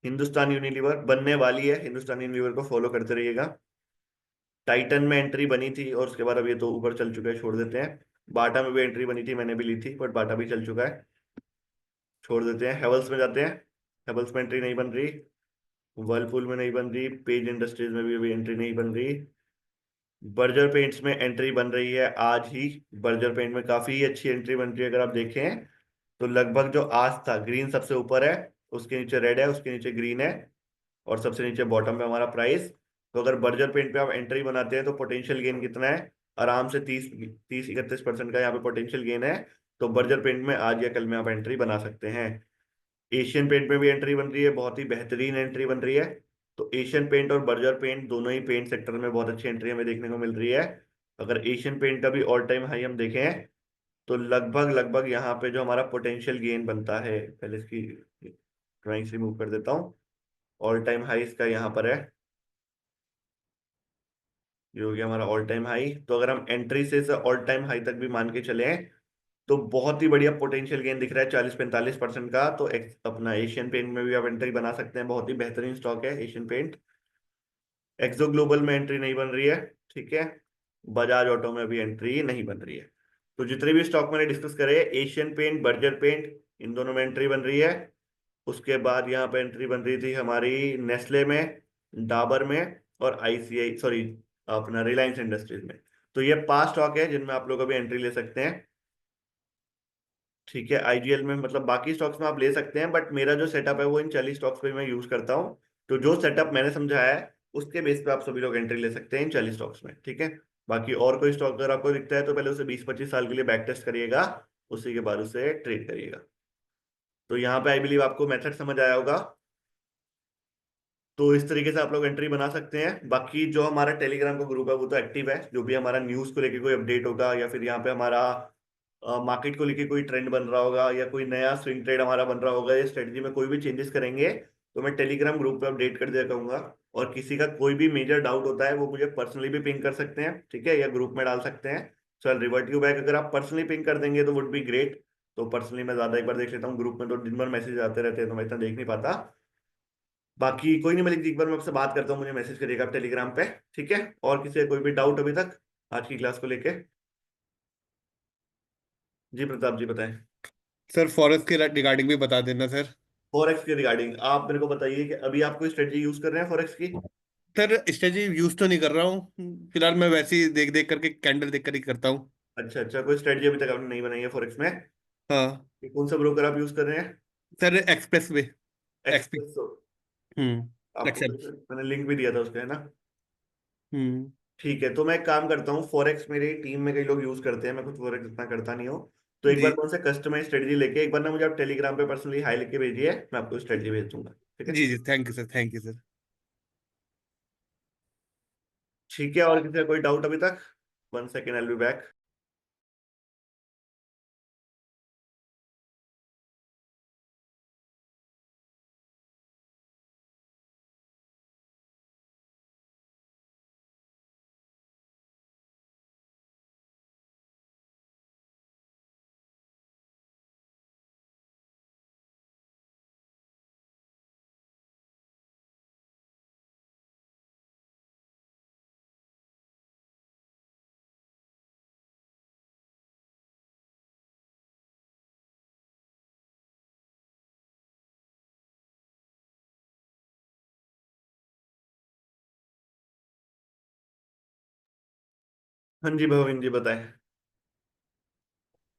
हिंदुस्तान यूनिलीवर बनने वाली है, हिंदुस्तान यूनिलीवर को फॉलो करते रहिएगा। टाइटन में एंट्री बनी थी और उसके बाद अब ये तो ऊपर चल चुका है, छोड़ देते हैं। बाटा में भी एंट्री बनी थी, मैंने भी ली थी, बट बाटा भी चल चुका है, छोड़ देते हैं। हेवल्स में जाते हैं, हेवल्स में एंट्री नहीं बन रही। वर्लपूल में नहीं बन रही, पेज इंडस्ट्रीज में भी अभी एंट्री नहीं बन रही। बर्जर पेंट्स में एंट्री बन रही है आज ही। बर्जर पेंट में काफी अच्छी एंट्री बन रही है, अगर आप देखें तो लगभग जो आज था, ग्रीन सबसे ऊपर है, उसके नीचे रेड है, उसके नीचे ग्रीन है, और सबसे नीचे बॉटम पे हमारा प्राइस। तो अगर बर्जर पेंट पे आप एंट्री बनाते हैं तो पोटेंशियल गेन कितना है, आराम से 30-31% का यहाँ पे पोटेंशियल गेन है। तो बर्जर पेंट में आज या कल में आप एंट्री बना सकते हैं। एशियन पेंट में भी एंट्री बन रही है, बहुत ही बेहतरीन एंट्री बन रही है। तो एशियन पेंट और बर्जर पेंट दोनों ही पेंट सेक्टर में बहुत अच्छी एंट्री हमें देखने को मिल रही है। अगर एशियन पेंट का भी ऑल टाइम हाई हम देखें तो लगभग लगभग यहाँ पे जो हमारा पोटेंशियल गेन बनता है, पहले इसकी ड्राइंग से रिमूव कर देता हूँ। ऑल टाइम हाई इसका यहाँ पर है, ये हो गया हमारा ऑल टाइम हाई। तो अगर हम एंट्री से ऑल टाइम हाई तक भी मान के चले तो बहुत ही बढ़िया पोटेंशियल गेन दिख रहा है, 40-45% का। तो अपना एशियन पेंट में भी आप एंट्री बना सकते हैं, बहुत ही बेहतरीन स्टॉक है एशियन पेंट। एक्सो ग्लोबल में एंट्री नहीं बन रही है, ठीक है। बजाज ऑटो में भी एंट्री नहीं बन रही है। तो जितने भी स्टॉक मैंने डिस्कस करे, एशियन पेंट, बर्जर पेंट, इन दोनों में एंट्री बन रही है। उसके बाद यहाँ पे एंट्री बन रही थी हमारी नेस्ले में, डाबर में, और आईसीआई सॉरी अपना रिलायंस इंडस्ट्रीज में। तो ये 5 स्टॉक है जिनमें आप लोग अभी एंट्री ले सकते हैं। ठीक है, आईजीएल में मतलब बाकी स्टॉक्स में आप ले सकते हैं, बट मेरा जो सेटअप है वो इन 40 स्टॉक्स पे मैं यूज करता हूँ। तो जो सेटअप मैंने समझाया है उसके बेस पे आप सभी लोग एंट्री ले सकते हैं इन 40 स्टॉक्स में, ठीक है। बाकी और कोई स्टॉक अगर आपको दिखता है तो पहले उसे 20-25 साल के लिए बैक टेस्ट करिएगा, उसी के बाद उसे ट्रेड करिएगा। तो यहाँ पे आई बिलीव आपको मेथड समझ आया होगा। तो इस तरीके से आप लोग एंट्री बना सकते हैं। बाकी जो हमारा टेलीग्राम का ग्रुप है वो तो एक्टिव है, जो भी हमारा न्यूज को लेके कोई अपडेट होगा या फिर यहाँ पे हमारा मार्केट को लेके कोई ट्रेंड बन रहा होगा या कोई नया स्विंग ट्रेड हमारा बन रहा होगा या स्ट्रेटजी में कोई भी चेंजेस करेंगे तो मैं टेलीग्राम ग्रुप पे अपडेट कर दिया करूंगा। और किसी का कोई भी मेजर डाउट होता है वो मुझे पर्सनली भी पिंग कर सकते हैं, ठीक है, या ग्रुप में डाल सकते हैं। सो आई रिवर्ट यू बैक। अगर आप पर्सनली पिंग कर देंगे तो वुड बी ग्रेट। तो पर्सनली मैं ज्यादा एक बार देख लेता हूँ, ग्रुप में तो दिन भर मैसेज आते रहते हैं तो मैं इतना देख नहीं पाता। बाकी कोई नहीं, मलिक जी एक बार मैं आपसे बात करता हूँ, मुझे मैसेज करिएगा आप टेलीग्राम पे, ठीक है। और किसी का कोई भी डाउट अभी तक आज की क्लास को लेके? जी प्रताप जी बताएं।
सर फॉरेक्स के रिगार्डिंग भी बता देना सर।
फॉरेक्स के रिगार्डिंग आप मेरे को बताइए कि अभी आप कोई स्ट्रेटजी यूज कर रहे हैं फॉरेक्स की?
सर स्ट्रेटजी यूज तो नहीं कर रहा हूँ फिलहाल, मैं वैसे ही देख देख करके कैंडल देख कर ही करता हूँ।
अच्छा अच्छा, कोई स्ट्रेटजी अभी तक आपने नहीं बनाई है फॉरेक्स में?
हाँ
कि कौन सा ब्रोकर आप यूज कर रहे हैं?
Sir, express way, XP.
Espresso. आपको
एक्सेल।
मैंने लिंक भी दिया था उसका, है ना?
हम्म।
ठीक है, तो मैं एक काम करता हूँ, फॉरेक्स मेरी टीम में कई लोग यूज करते हैं, मैं कुछ फॉरेक्स इतना करता नहीं हूँ। तो एक बार
जी
कौन सा कस्टमाइज स्ट्रेटजी लेके एक बार ना मुझे आप टेलीग्राम पे पर्सनली हाई लिख के भेजिए, मैं आपको स्ट्रेटजी भेज दूंगा, ठीक है।
जी जी, thank you sir, thank you sir.
ठीक है, और किसी का कोई डाउट अभी तक? 1 second, I will be back. हाँ जी भविन जी बताएं।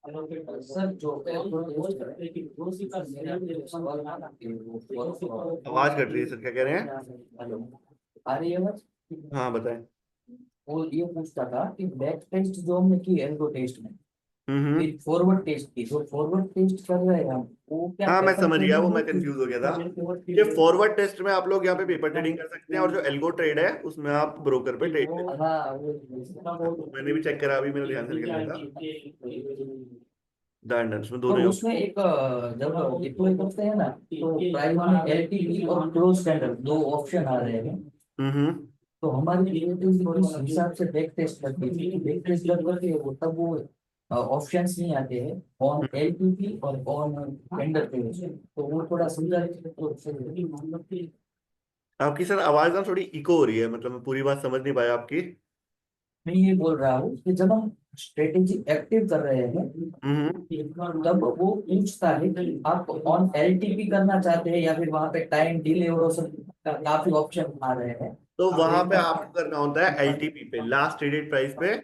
सर जो
आवाज कट रही है सर, क्या कह रहे हैं?
आ रही है
हाँ बताएं।
और ये पूछता था कि बैक टेस्ट जो हमने की एल्गो टेस्ट में, फिर फॉरवर्ड टेस्ट की, जो फॉरवर्ड टेस्ट कर रहे हैं हम, वो क्या
हाँ मैं
पेपर
समझ गया, वो
ट्रेडिंग
मैं
है
कंफ्यूज हो गया था
कि
कि फॉरवर्ड टेस्ट में आप लोग यहाँ पे पेपर ट्रेडिंग कर सकते हैं और जो एल्गो ट्रेड है उसमें आप ब्रोकर पे ट्रेड कर
हाँ
सकते हैं। मैंने भी चेक करा, अभी मेरे ध्यान से निकल गया था। डन, उसमें
तो
दोनों ही
उसमें एक जब डिप्लॉय करते हैं ना, तो प्राइस में एलटीपी और क्लोज स्टैंडर्ड दो ऑप्शन आ रहे हैं।
हम्म
तो हमारी क्रिएटिव इस हिसाब से बैक टेस्ट करती है कि बैक टेस्ट जब करती है वो तब वो ऑप्शंस नहीं आते हैं ऑन एलटीपी और ऑन टेंडर पे, तो वो थोड़ा समझा तो सही।
आपकी सर आवाज ना थोड़ी इको हो रही है, मतलब मैं पूरी बात समझ नहीं पाया आपकी।
मैं ये बोल रहा हूँ कि जब हम स्ट्रेटेजी एक्टिव कर रहे हैं तब वो पूछता है कि आप ऑन एलटीपी करना चाहते हैं या फिर वहां पे टाइम डिले और सब काफी ऑप्शन आ रहे हैं।
तो वहां पे आपको करना होता है एलटीपी पे, लास्ट ट्रेडेड प्राइस पे।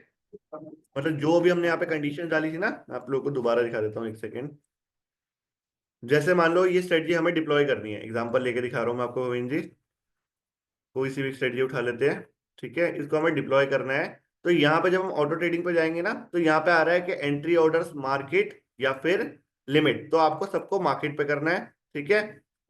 मतलब जो भी हमने यहाँ पे कंडीशन डाली थी ना, आप लोगों को दोबारा दिखा देता हूँ, एक सेकेंड। जैसे मान लो ये स्ट्रेटजी हमें डिप्लॉय करनी है, एग्जांपल लेके दिखा रहा हूँ मैं आपको गोविंद जी। कोई सी भी स्ट्रेटजी उठा लेते हैं, ठीक है, इसको हमें डिप्लॉय करना है। तो यहाँ पे जब हम ऑटो ट्रेडिंग पे जाएंगे ना, तो यहाँ पे आ रहा है कि एंट्री ऑर्डर्स मार्केट या फिर लिमिट, तो आपको सबको मार्केट पे करना है, ठीक है।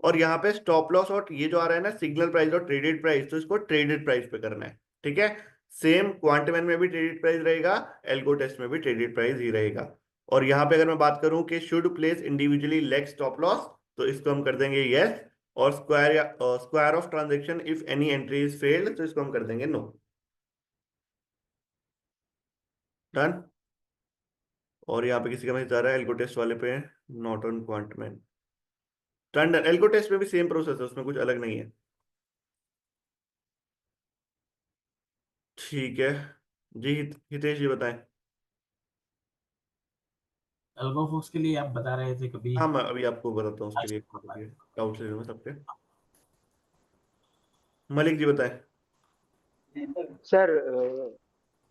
और यहाँ पे स्टॉप लॉस और ये जो आ रहा है ना सिग्नल प्राइस और ट्रेडेड प्राइस, तो इसको ट्रेडेड प्राइस पे करना है, ठीक है। सेम क्वांटम में भी ट्रेडेड प्राइस रहेगा, एल्गो टेस्ट में भी ट्रेडेड प्राइस ही रहेगा। और यहाँ पे अगर मैं बात करूं कि should place individually leg stop loss, तो इसको हम कर देंगे यस। और स्क्वायर या square of transaction if any entry is failed, तो इसको हम कर देंगे नो। डन। और यहाँ पे किसी का मैसेज आ रहा है एल्गो टेस्ट वाले पे, not on Quantman. Done done, algo test में भी सेम प्रोसेस है, उसमें कुछ अलग नहीं है। ठीक है जी, हितेश जी बताएं।
एल्गो फॉक्स के लिए आप बता रहे थे कभी।
हाँ मैं अभी आपको बताता हूँ, उसके लिए डाउट ले लूँगा सबके। मलिक जी बताएं।
सर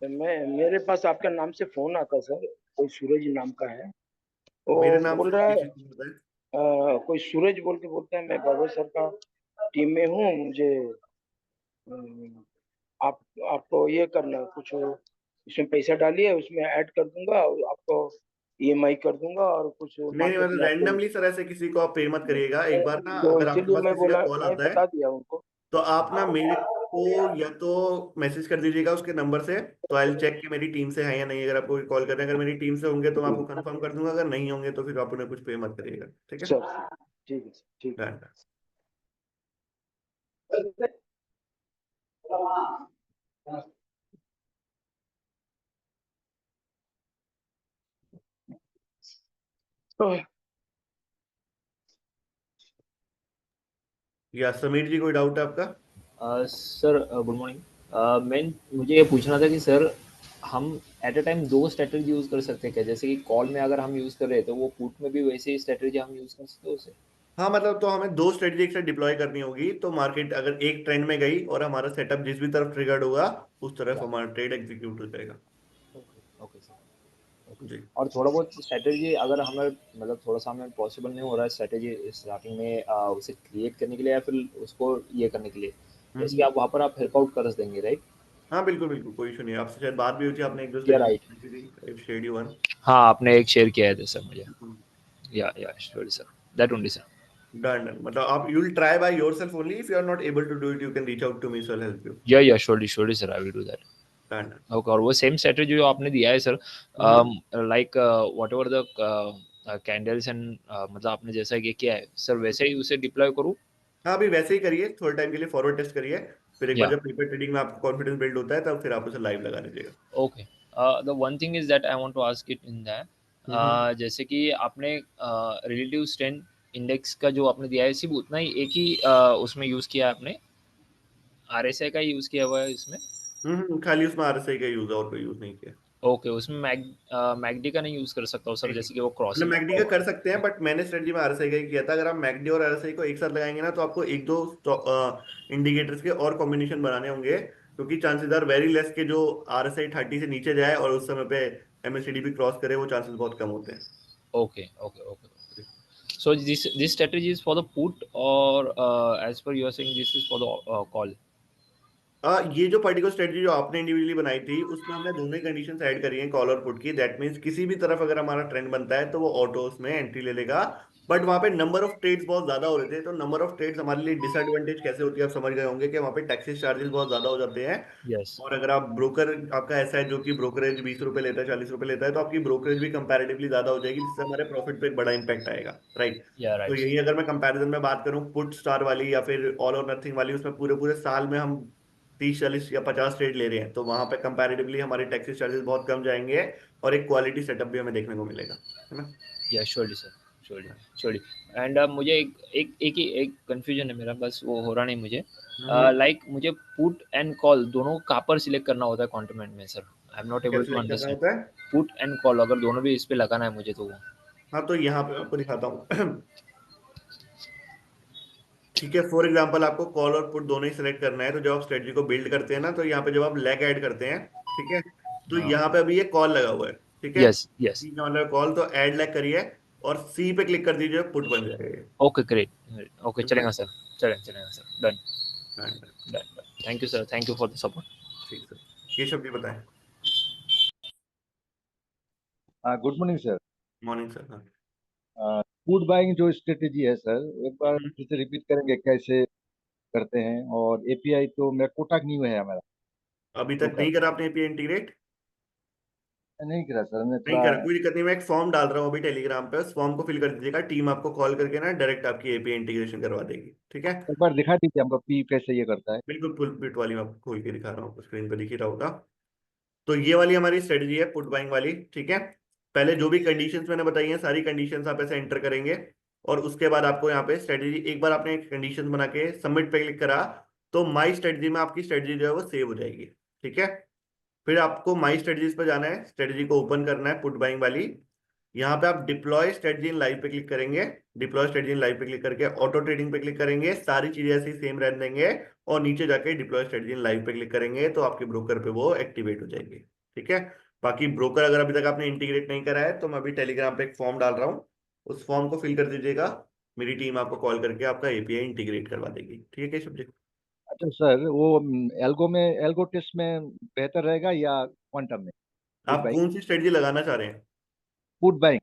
मेरे पास आपका नाम से फोन आता सर, कोई सूरज नाम का है, वो
मेरे नाम
बोल
से
रहा है
किसी को बताएं।
कोई सूरज बोल के बोलता है, मैं बाबा सर का टीम में हूँ, मुझे अ, आप आपको ये करना है, कुछ इसमें पैसा डालिए, उसमें ऐड कर दूंगा और आपको ईएमआई कर दूंगा और कुछ
नहीं नहीं,
मार्केट
मतलब
में आपको।
रैंडमली सर ऐसे किसी को आप पे मत करिएगा। एक बार ना
तो
अगर आपके
इसीलिए
पास
मैं
किसी का
बोला,
कॉल
मैं
आता है,
बता दिया उनको।
तो आप ना मेरे को या तो मैसेज कर दीजिएगा उसके नंबर से, तो आई चेक कि मेरी टीम से है या नहीं। अगर आपको कॉल कर रहे हैं, अगर मेरी टीम से होंगे तो मैं आपको कंफर्म कर दूंगा, अगर नहीं होंगे तो फिर आप उन्हें कुछ पे मत करिएगा, ठीक है।
सर ठीक है सर, ठीक
डन।
है।
या समीर जी कोई डाउट है आपका?
Sir good morning. मैं मुझे ये पूछना था कि सर हम एट अ टाइम दो स्ट्रेटजी यूज़ कर सकते हैं क्या? जैसे कि कॉल में अगर हम यूज़ कर रहे हैं तो वो पुट में भी वैसे ही स्ट्रेटजी हम यूज़ कर सकते हैं उसे?
हाँ मतलब तो हमें दो स्ट्रेटजी एक साथ डिप्लॉय करनी होगी, तो मार्केट अगर एक ट्रेंड में गई और हमारा सेटअप जिस भी तरफ ट्रिगर्ड होगा उस तरफ
या
हमारा ट्रेड एग्जीक्यूट हो जाएगा।
Okay okay sir okay.
जी।
और थोड़ा बहुत स्ट्रेटजी अगर हमें मतलब थोड़ा सा हमें पॉसिबल नहीं हो रहा है स्ट्रेटजी स्टार्टिंग में उसे क्रिएट करने के लिए या फिर उसको ये करने के लिए, जैसे कि आप वहाँ पर आप हेल्प आउट कर देंगे राइट?
हाँ बिल्कुल बिल्कुल, कोई इशू नहीं है। आपसे शायद बात भी हुई थी, आपने एक दो
या right,
strategy shed you one.
हाँ आपने एक शेयर किया है था सर मुझे। Yeah sure sir, that only sir.
Done done, मतलब आप you will try by yourself only, if you are not able to do it you can reach out to me, so I help you.
Yeah surely sir, I will do that.
Done done.
Okay, और वो same strategy जो आपने दिया है sir, like whatever the candles and मतलब आपने जैसा कि किया है सर वैसे ही उसे डिप्लॉय करूँ?
हाँ अभी वैसे ही करिए, थोड़े टाइम के लिए फॉरवर्ड टेस्ट करिए, फिर एक बार
या
जब पेपर ट्रेडिंग में आपको कॉन्फिडेंस बिल्ड होता है तब फिर आप उसे लाइव लगा लीजिएगा।
Okay. The one thing is that I want to ask it in that, जैसे कि आपने रिलेटिव स्ट्रेंथ इंडेक्स का जो आपने दिया है सिर्फ उतना ही एक ही उसमें यूज़ किया है आपने, आरएसआई का यूज़ किया हुआ है इसमें?
खाली उसमें आरएसआई का यूज है, और कोई यूज नहीं किया।
ओके, उसमें मैगडी का नहीं यूज़ कर सकता हूँ सर,
नहीं,
जैसे कि वो
मतलब
क्रॉसिंग?
मैकडी का कर सकते हैं, बट मैंने स्ट्रेटजी में आरएसआई का ही किया था। अगर आप मैकडी और आरएसआई को एक साथ लगाएंगे ना, तो आपको एक दो इंडिकेटर्स के और कॉम्बिनेशन बनाने होंगे, क्योंकि चांसेस आर वेरी लेस के जो आरएसआई 30 से नीचे जाए और उस समय पे एमएससीडी भी क्रॉस करे, वो चांसेस बहुत कम होते हैं।
Okay okay okay. So this strategy is for the put or as per you are saying this is for the call?
ये जो पर्टिकुलर स्ट्रेटजी जो आपने इंडिविजुअली बनाई थी उसमें हमने दोनों ही कंडीशंस ऐड करी हैं कॉल और पुट की। दैट मीन्स किसी भी तरफ अगर हमारा ट्रेंड बनता है तो वो ऑटो उसमें एंट्री ले लेगा। बट वहां पे नंबर ऑफ ट्रेड्स बहुत ज्यादा हो रहे थे, तो नंबर ऑफ ट्रेड्स हमारे लिए डिसएडवांटेज कैसे होती है आप समझ गए होंगे कि वहां पे टैक्सेस चार्जेस बहुत ज्यादा हो जाते हैं।
यस
और अगर आप ब्रोकर आपका ऐसा है जो कि ब्रोकरेज 20 रुपए लेता है 40 रुपए लेता है, तो आपकी ब्रोकरेज भी कंपैरेटिवली ज्यादा हो जाएगी, जिससे हमारे प्रॉफिट पे एक बड़ा इंपैक्ट आएगा, राइट।
या
तो
राइट
यही अगर मैं कंपैरिजन में बात करूं पुट स्टार वाली या फिर ऑल और नथिंग वाली, उसमें पूरे पूरे साल में हम 30 40 या 50 ट्रेड ले रहे हैं, तो वहां पे कंपैरेटिवली हमारे टैक्सेस चार्जेस बहुत कम जाएंगे और एक क्वालिटी सेटअप भी हमें देखने को मिलेगा, है ना।
या surely sir, surely surely. And मुझे एक कंफ्यूजन है मेरा, बस वो हो रहा नहीं मुझे। लाइक मुझे पुट एंड कॉल दोनों कहाँ पर सिलेक्ट करना होता है कॉन्ट्रैक्ट में सर? आई एम नॉट
क्या
एबल टू
सिलेक्ट करना
अंडरस्टैंड।
होता है?
पुट एंड कॉल अगर दोनों भी इस पे लगाना है मुझे तो वो।
हाँ, तो यहाँ पे आपको दिखाता हूँ। ठीक है, फॉर एग्जाम्पल आपको कॉल और पुट दोनों ही सिलेक्ट करना है, तो जब आप स्ट्रेटजी को बिल्ड करते हैं ना, तो यहाँ पे जब आप लेग ऐड करते हैं, ठीक है, तो
हाँ
यहाँ पे अभी ये कॉल लगा हुआ है, ठीक है।
Yes yes.
सी का मतलब कॉल, तो ऐड लेग करिए और सी पे क्लिक कर दीजिए, पुट बन जाएगा ये।
ओके ग्रेट, ओके
समझे?
चलेगा सर, चलेगा सर, डन
हाँ,
done. Thank you sir, thank you for the support.
ठीक सर। ये शब्द बताएं।
Good morning sir.
Morning sir. हाँ।
फूड बाइंग जो स्ट्रेटेजी है सर, एक बार
हम्म।
फिर से रिपीट करेंगे कैसे करते हैं? और एपीआई तो मेरा कोटक न्यू है हमारा
अभी तक
ब्रोकर।
नहीं करा आपने एपीआई इंटीग्रेट?
नहीं करा सर, हमने
नहीं
थोड़ा।
करा, कोई दिक्कत नहीं, मैं एक फॉर्म डाल रहा हूँ अभी टेलीग्राम पे, उस फॉर्म को फिल कर दीजिएगा, टीम आपको कॉल करके ना डायरेक्ट आपकी एपीआई इंटीग्रेशन करवा देगी, ठीक है।
एक बार दिखा दीजिए हमको पी कैसे ये करता है।
बिल्कुल फुल बिट वाली मैं आपको खोल के दिखा रहा हूँ, स्क्रीन पर दिख ही रहा होगा। तो ये वाली हमारी स्ट्रेटजी है पुट बाइंग वाली, ठीक है। पहले जो भी कंडीशंस मैंने बताई हैं सारी कंडीशंस आप ऐसे एंटर करेंगे, और उसके बाद आपको यहाँ पे स्ट्रेटजी, एक बार आपने कंडीशंस बना के सबमिट पे क्लिक करा, तो माई स्ट्रेटजी में आपकी स्ट्रेटजी जो है वो सेव हो जाएगी, ठीक है। फिर आपको माई स्ट्रेटजीज पे जाना है, स्ट्रेटजी को ओपन करना है पुट बाइंग वाली। यहाँ पे आप डिप्लॉय स्ट्रेटजी इन लाइव पे क्लिक करेंगे, डिप्लॉय स्ट्रेटजी इन लाइव पे क्लिक करके ऑटो ट्रेडिंग पे क्लिक करेंगे, सारी चीजें ऐसी सेम रहने देंगे, और नीचे जाके डिप्लॉय स्ट्रेटजी इन लाइव पे क्लिक करेंगे, तो आपके ब्रोकर पे वो एक्टिवेट हो जाएगी, ठीक है। बाकी ब्रोकर अगर अभी तक आपने इंटीग्रेट नहीं करा है, तो मैं अभी टेलीग्राम पे एक फॉर्म डाल रहा हूँ, उस फॉर्म को फिल कर दीजिएगा, मेरी टीम आपको कॉल करके आपका एपीआई इंटीग्रेट करवा देगी, ठीक है सब्जेक्ट।
अच्छा सर, वो एल्गो में, एल्गो टेस्ट में बेहतर रहेगा या क्वांटम में? फूड
आप
बाइंग।
कौन सी स्ट्रेटजी लगाना चाह रहे हैं?
Food buying.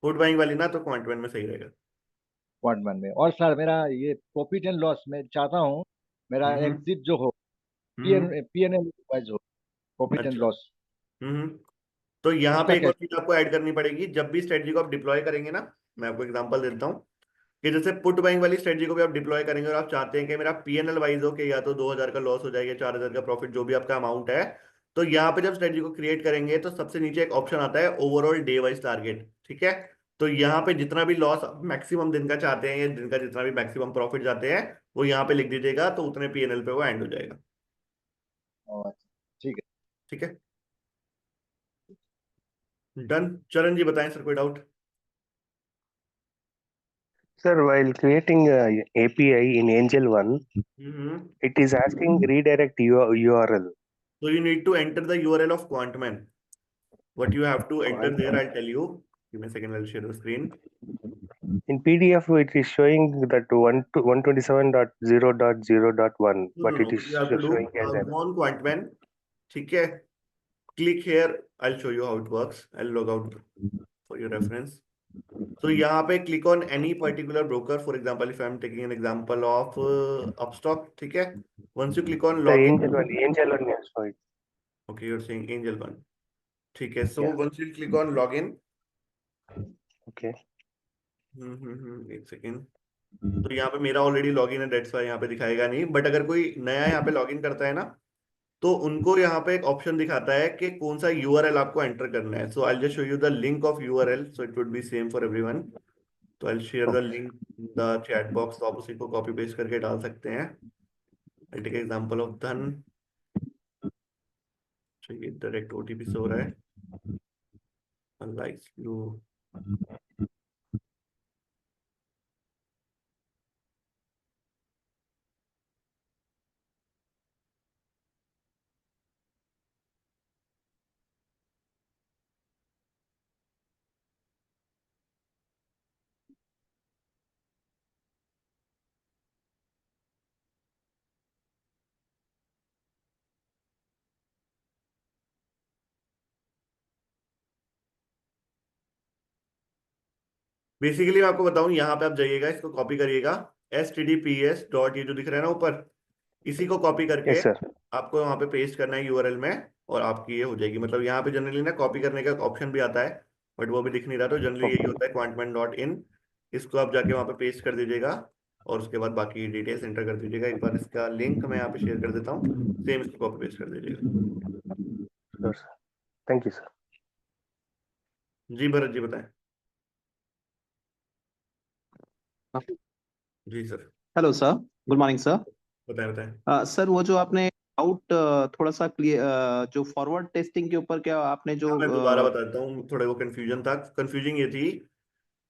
पुट बाइंग वाली ना, तो क्वांटम में सही रहेगा।
क्वांटम में। और सर मेरा ये प्रॉफिट एंड लॉस में चाहता हूँ मेरा
हम्म।
एग्जिट जो हो,
हम्म।
पीएनएल वाइज हो, प्रॉफिट एंड
अच्छा।
लॉस।
हम्म। तो यहाँ पे
उसका
एक और
कैसे?
चीज आपको ऐड करनी पड़ेगी, जब भी स्ट्रेटजी को आप डिप्लॉय करेंगे ना, मैं आपको एग्जांपल देता हूँ, कि जैसे पुट बाइंग वाली स्ट्रेटजी को भी आप डिप्लॉय करेंगे और आप चाहते हैं कि मेरा पीएनएल वाइज हो कि या तो 2000 का लॉस हो जाएगा, 4000 का प्रॉफिट, जो भी आपका अमाउंट है, तो यहाँ पे जब स्ट्रेटजी को क्रिएट करेंगे तो सबसे नीचे एक ऑप्शन आता है ओवरऑल डे वाइज टारगेट, ठीक है। तो यहाँ पे जितना भी लॉस मैक्सिमम दिन का चाहते हैं या दिन का जितना भी मैक्सिमम प्रॉफिट जाते हैं, वो यहाँ पे लिख दीजिएगा, तो उतने पीएनएल पे वो एंड हो जाएगा,
अच्छा, ठीक है।
ठीक है। डन। चरण जी बताएं सर, कोई doubt?
Sir, while creating a API in Angel One,
hmm.
it is asking redirect URL.
So you need to enter the URL of Quantman. What you have to enter there, I'll tell you. Give me a second, I'll share the screen.
In PDF, it is showing that 127.0.0.1,
No, no,
but it
no.
is
What you have to
showing
do,
as
go
error.
on Quantman. ठीक है. Click here. I'll show you how it works. I'll log out for your reference. So यहाँ पे click on any particular broker. For example, if I'm taking an example of Upstock, ठीक है. Once you click on
The
login,
Angel One is showing.
okay, you're saying Angel One. ठीक है. So
Yeah.
once you click on login,
Okay.
एक second, तो यहाँ पे मेरा already login है, डेट्स वाई यहाँ पे दिखाएगा नहीं, बट अगर कोई नया यहाँ पे लॉगिन करता है ना, तो उनको यहाँ पे एक ऑप्शन दिखाता है कि कौन सा यूआरएल आपको एंटर करना है। So I just show you the link of URL, so it would be same for everyone. तो I share the
Okay.
Link the chat box, तो आप उसी को कॉपी पेस्ट करके डाल सकते हैं। आई टेक एग्जांपल ऑफ धन, ये डायरेक्ट ओटीपी से हो रहा है, लाइक यू। बेसिकली मैं आपको बताऊं, यहाँ पे आप जाइएगा, इसको कॉपी करिएगा, stdps डॉट ये जो दिख रहा है ना ऊपर, इसी को कॉपी करके
Yes, sir.
आपको वहां पे पेस्ट करना है यूआरएल में, और आपकी ये हो जाएगी। मतलब यहाँ पे जनरली ना कॉपी करने का ऑप्शन भी आता है, बट वो भी दिख नहीं रहा, तो जनरली यही
Okay.
होता है quantman.in, इसको आप जाके वहां पे पेस्ट कर दीजिएगा, और उसके बाद बाकी डिटेल्स एंटर कर दीजिएगा। एक बार इसका लिंक मैं यहाँ पे शेयर कर देता हूँ, सेम इसको कॉपी पेस्ट कर दीजिएगा।
Sure, sir. Thank you, sir.
जी भरत जी बताएं। जी sir,
hello sir, good morning sir.
बताएं बताएं।
सर वो जो आपने डाउट थोड़ा सा क्लियर, जो फॉरवर्ड टेस्टिंग के ऊपर क्या आपने जो
हाँ मैं दोबारा बता देता हूँ, थोड़ा वो कंफ्यूजन था। कंफ्यूजिंग ये थी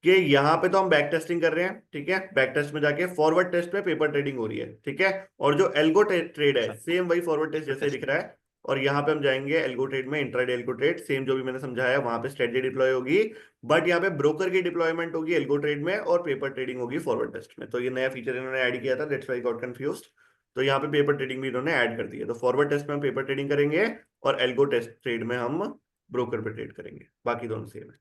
कि यहाँ पे तो हम बैक टेस्टिंग कर रहे हैं, ठीक है, बैक टेस्ट में जाके फॉरवर्ड टेस्ट में पेपर ट्रेडिंग हो रही है, ठीक है, और जो एल्गो ट्रेड है सेम वही फॉरवर्ड टेस्ट जैसे दिख रहा है, और यहाँ पे हम जाएंगे एल्गो ट्रेड में, इंट्राडे एल्गो ट्रेड, सेम जो भी मैंने समझाया, वहां पे स्ट्रेटजी डिप्लॉय होगी, बट यहाँ पे ब्रोकर की डिप्लॉयमेंट होगी एल्गो ट्रेड में, और पेपर ट्रेडिंग होगी फॉरवर्ड टेस्ट में। तो ये नया फीचर इन्होंने ऐड किया था, दैट्स व्हाई गॉट कंफ्यूज्ड। तो यहाँ पे पेपर ट्रेडिंग भी इन्होंने ऐड कर दी है, तो फॉरवर्ड टेस्ट में हम पेपर ट्रेडिंग करेंगे, और एल्गो टेस्ट ट्रेड में हम ब्रोकर पे ट्रेड करेंगे, बाकी दोनों सेम है।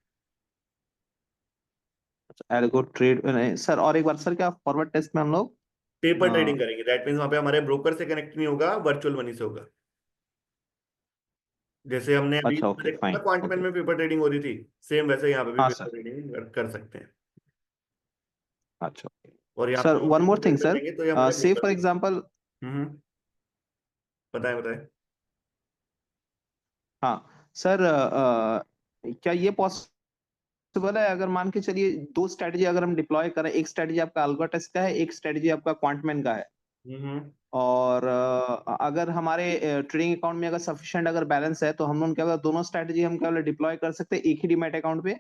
एल्गो ट्रेड नहीं सर, और एक बार सर, क्या फॉरवर्ड टेस्ट में हम लोग
पेपर ट्रेडिंग करेंगे, दैट मींस वहां पे हमारे ब्रोकर से कनेक्ट नहीं होगा, वर्चुअल मनी से होगा। जैसे हमने अभी
अच्छा, ओके,
देखा ना
फाइन,
क्वांटमैन
ओके।
में पेपर ट्रेडिंग हो रही थी, सेम वैसे यहाँ पे भी
हाँ
पेपर
सर,
ट्रेडिंग कर सकते हैं।
अच्छा।
और यहाँ पे
सर
हम
one more
paper
thing
trade
sir,
करेंगे तो ये हमारे
से
ब्रोकर
फॉर
से।
एग्जांपल,
बताएं बताएं।
हाँ सर, क्या ये पॉसिबल है, अगर मान के चलिए दो स्ट्रेटजी अगर हम डिप्लॉय करें, एक स्ट्रेटजी आपका अल्गो टेस्ट का है, एक स्ट्रेटजी आपका क्वांटमैन का है,
हम्म
और अगर हमारे ट्रेडिंग अकाउंट में अगर सफिशिएंट अगर बैलेंस है, तो हम लोग क्या दोनों स्ट्रेटजी हम क्या डिप्लॉय कर सकते हैं एक ही डीमैट अकाउंट पे?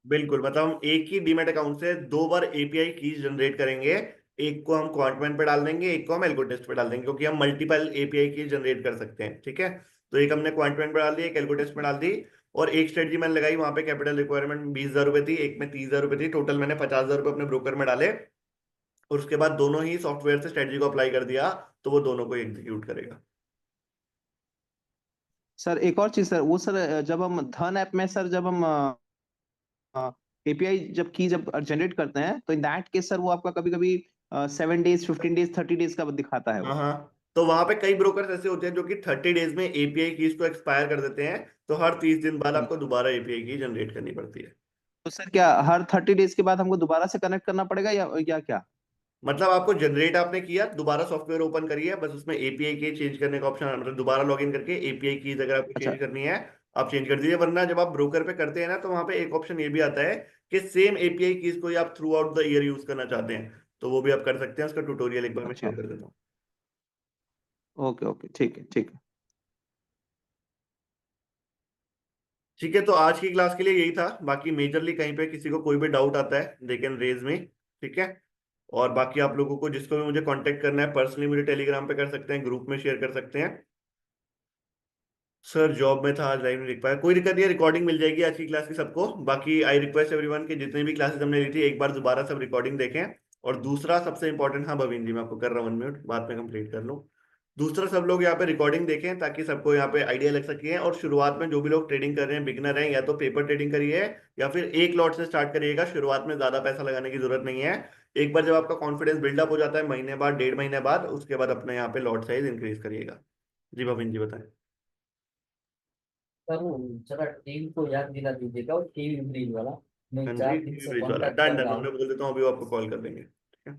बिल्कुल, मतलब हम एक ही डीमैट अकाउंट से दो बार एपीआई कीज जनरेट करेंगे, एक को हम क्वांटमैन पे डाल देंगे, एक को हम एल्गो टेस्ट पे डाल देंगे, क्योंकि हम मल्टीपल एपीआई कीज जनरेट कर सकते हैं, ठीक है। तो एक हमने क्वांटमैन पे डाल दी, एक एल्गो टेस्ट में डाल दी, और एक स्ट्रेटजी मैंने लगाई, वहां पे कैपिटल रिक्वायरमेंट 20,000 रुपए थी, एक में 30,000 रुपए थी, टोटल मैंने 50,000 रुपए अपने ब्रोकर में डाले, और उसके बाद दोनों ही सॉफ्टवेयर से स्ट्रेटजी को अप्लाई कर दिया, तो वो दोनों को एग्जीक्यूट करेगा।
सर एक और चीज सर, वो सर जब हम धन ऐप में सर, जब हम एपीआई जब की जब जनरेट करते हैं, तो इन दैट केस सर वो आपका कभी कभी 7 डेज, 15 डेज, 30 डेज का दिखाता है
हाँ
वो।
हाँ, तो वहां पे कई ब्रोकर्स ऐसे होते हैं जो कि 30 डेज में एपीआई कीज को एक्सपायर कर देते हैं, तो हर 30 दिन बाद आपको दोबारा एपीआई की जनरेट करनी पड़ती है।
तो सर क्या हर 30 डेज के बाद हमको दोबारा से कनेक्ट करना पड़ेगा, या क्या?
मतलब आपको जनरेट आपने किया, दोबारा सॉफ्टवेयर ओपन करिए, बस उसमें एपीआई की चेंज करने का ऑप्शन, मतलब दोबारा लॉगिन करके एपीआई कीज अगर आपको
अच्छा,
चेंज करनी है, आप चेंज कर दीजिए, वरना जब आप ब्रोकर पे करते हैं ना, तो वहां पे एक ऑप्शन ये भी आता है कि सेम एपीआई कीज को ही आप through out the year use करना चाहते हैं, तो वो भी आप कर सकते हैं। उसका ट्यूटोरियल एक बार मैं
अच्छा,
शेयर कर देता हूँ।
ओके, ओके, ठीक है, ठीक है।
ठीक है, तो आज की क्लास के लिए यही था, बाकी मेजरली कहीं पे किसी को कोई भी डाउट आता है दे कैन रेज में, ठीक है। और बाकी आप लोगों को जिसको भी मुझे कांटेक्ट करना है पर्सनली, मुझे टेलीग्राम पे कर सकते हैं, ग्रुप में शेयर कर सकते हैं। सर जॉब में था, आज लाइव नहीं देख पाया, कोई दिक्कत नहीं है, रिकॉर्डिंग मिल जाएगी आज की क्लास की सबको। बाकी आई रिक्वेस्ट एवरीवन कि जितने भी क्लासेस हमने ली थी एक बार दोबारा सब रिकॉर्डिंग देखें। और दूसरा सबसे इंपॉर्टेंट, हाँ भवीन जी मैं आपको कर रहा हूँ 1 मिनट, बाद में कंप्लीट कर लूँ। दूसरा, सब लोग यहाँ पे रिकॉर्डिंग देखें ताकि सबको यहाँ पे आइडिया लग सके, और शुरुआत में जो भी लोग ट्रेडिंग कर रहे हैं, बिगिनर हैं, या तो पेपर ट्रेडिंग करिए, या फिर एक लॉट से स्टार्ट करिएगा, शुरुआत में ज्यादा पैसा लगाने की जरूरत नहीं है। एक बार जब आपका कॉन्फिडेंस बिल्डअप हो जाता है, महीने बाद, 1.5 महीने बाद, उसके बाद अपने यहाँ पे लॉट साइज इंक्रीज करिएगा। जी भवीन जी बताएं।
सर वो जरा टीम को याद दिला दीजिएगा, और टीवी ब्रीज वाला, मैं
हाँ जी,
4 दिन से
ब्रिज वाला
कांटेक्ट
डन
कर
डन,
रहा
उन्हें
हूँ।
बोल देता हूँ, अभी वो आपको कॉल कर देंगे, ठीक है।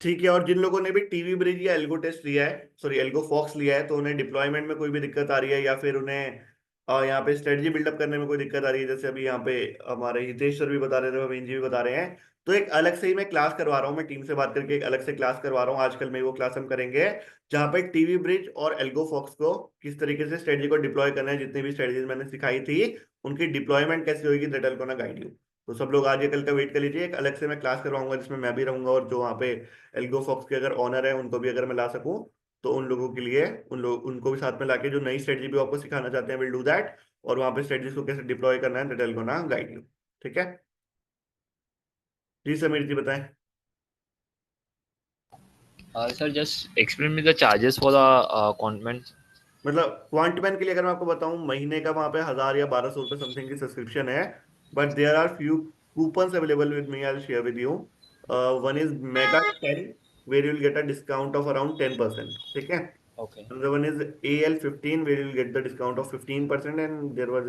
ठीक है, और जिन लोगों ने भी टीवी ब्रिज या एल्गो टेस्ट लिया है, सॉरी एल्गो फॉक्स लिया है, तो उन्हें डिप्लॉयमेंट में कोई भी दिक्कत आ रही है, या फिर उन्हें यहाँ पे स्ट्रेटजी बिल्डअप करने में कोई दिक्कत आ रही है, जैसे अभी यहाँ पे हमारे हितेश सर भी बता रहे थे, भवीन जी भी बता रहे हैं, तो एक अलग से ही मैं क्लास करवा रहा हूँ, मैं टीम से बात करके एक अलग से क्लास करवा रहा हूँ आजकल में, वो क्लास हम करेंगे जहाँ पे टीवी ब्रिज और एल्गो फॉक्स को किस तरीके से स्ट्रेटजी को डिप्लॉय करना है, जितनी भी स्ट्रेटजीज मैंने सिखाई थी उनकी डिप्लॉयमेंट कैसे होगी, that I will gonna guide you. तो सब लोग आज या कल का वेट कर लीजिए, एक अलग से मैं क्लास करवाऊंगा जिसमें मैं भी रहूंगा, और जो वहाँ पे एल्गो फॉक्स के अगर ऑनर है उनको भी अगर मैं ला सकूं, तो उन लोगों के लिए, उनको भी साथ में लाके जो नई स्ट्रेटजी भी आपको सिखाना चाहते हैं, विल डू दैट, और वहां पे स्ट्रेटजीज को कैसे डिप्लॉय करना है, that I will gonna guide you, ठीक है। जी समीर जी बताएं।
Sir, just explain me the charges for the convent.
मतलब क्वांटमैन के लिए अगर मैं आपको बताऊं, महीने का वहां पे 1000 या 1200 रुपए समथिंग की सब्सक्रिप्शन है, but there are few coupons available with me, I will share with you. One is mega 10 where you will get a discount of around 10%, ठीक है।
Okay.
Another one is AL15 where you'll get the discount of 15% and there was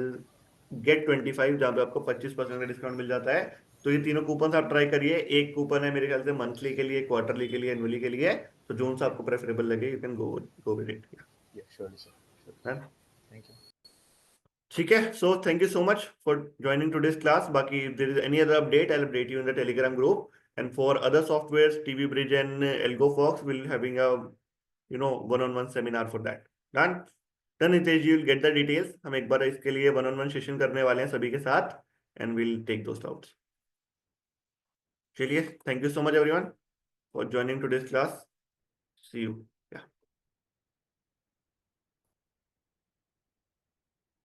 Get 25 जहाँ पे आपको 25% का discount मिल जाता है। तो ये तीनों कूपन आप ट्राई करिए। एक कूपन है मेरे ख्याल से मंथली के लिए, क्वार्टरली के लिए, एनुअली के लिए, तो जो सा आपको प्रेफरेबल लगे you can go with it.
Yeah, surely, sir. Sure. Thank you.
ठीक है, so thank you so much for joining today's class. बाकी if there is any other update I will update you in the Telegram group, and for other softwares TV bridge and Algofox will having a one-on-one seminar for that. Done Nitesh, you will get the details. हम एक बार इसके लिए one-on-one session करने वाले हैं सभी के साथ, and we'll take those doubts. चलिए, thank you so much everyone for joining today's class. See you.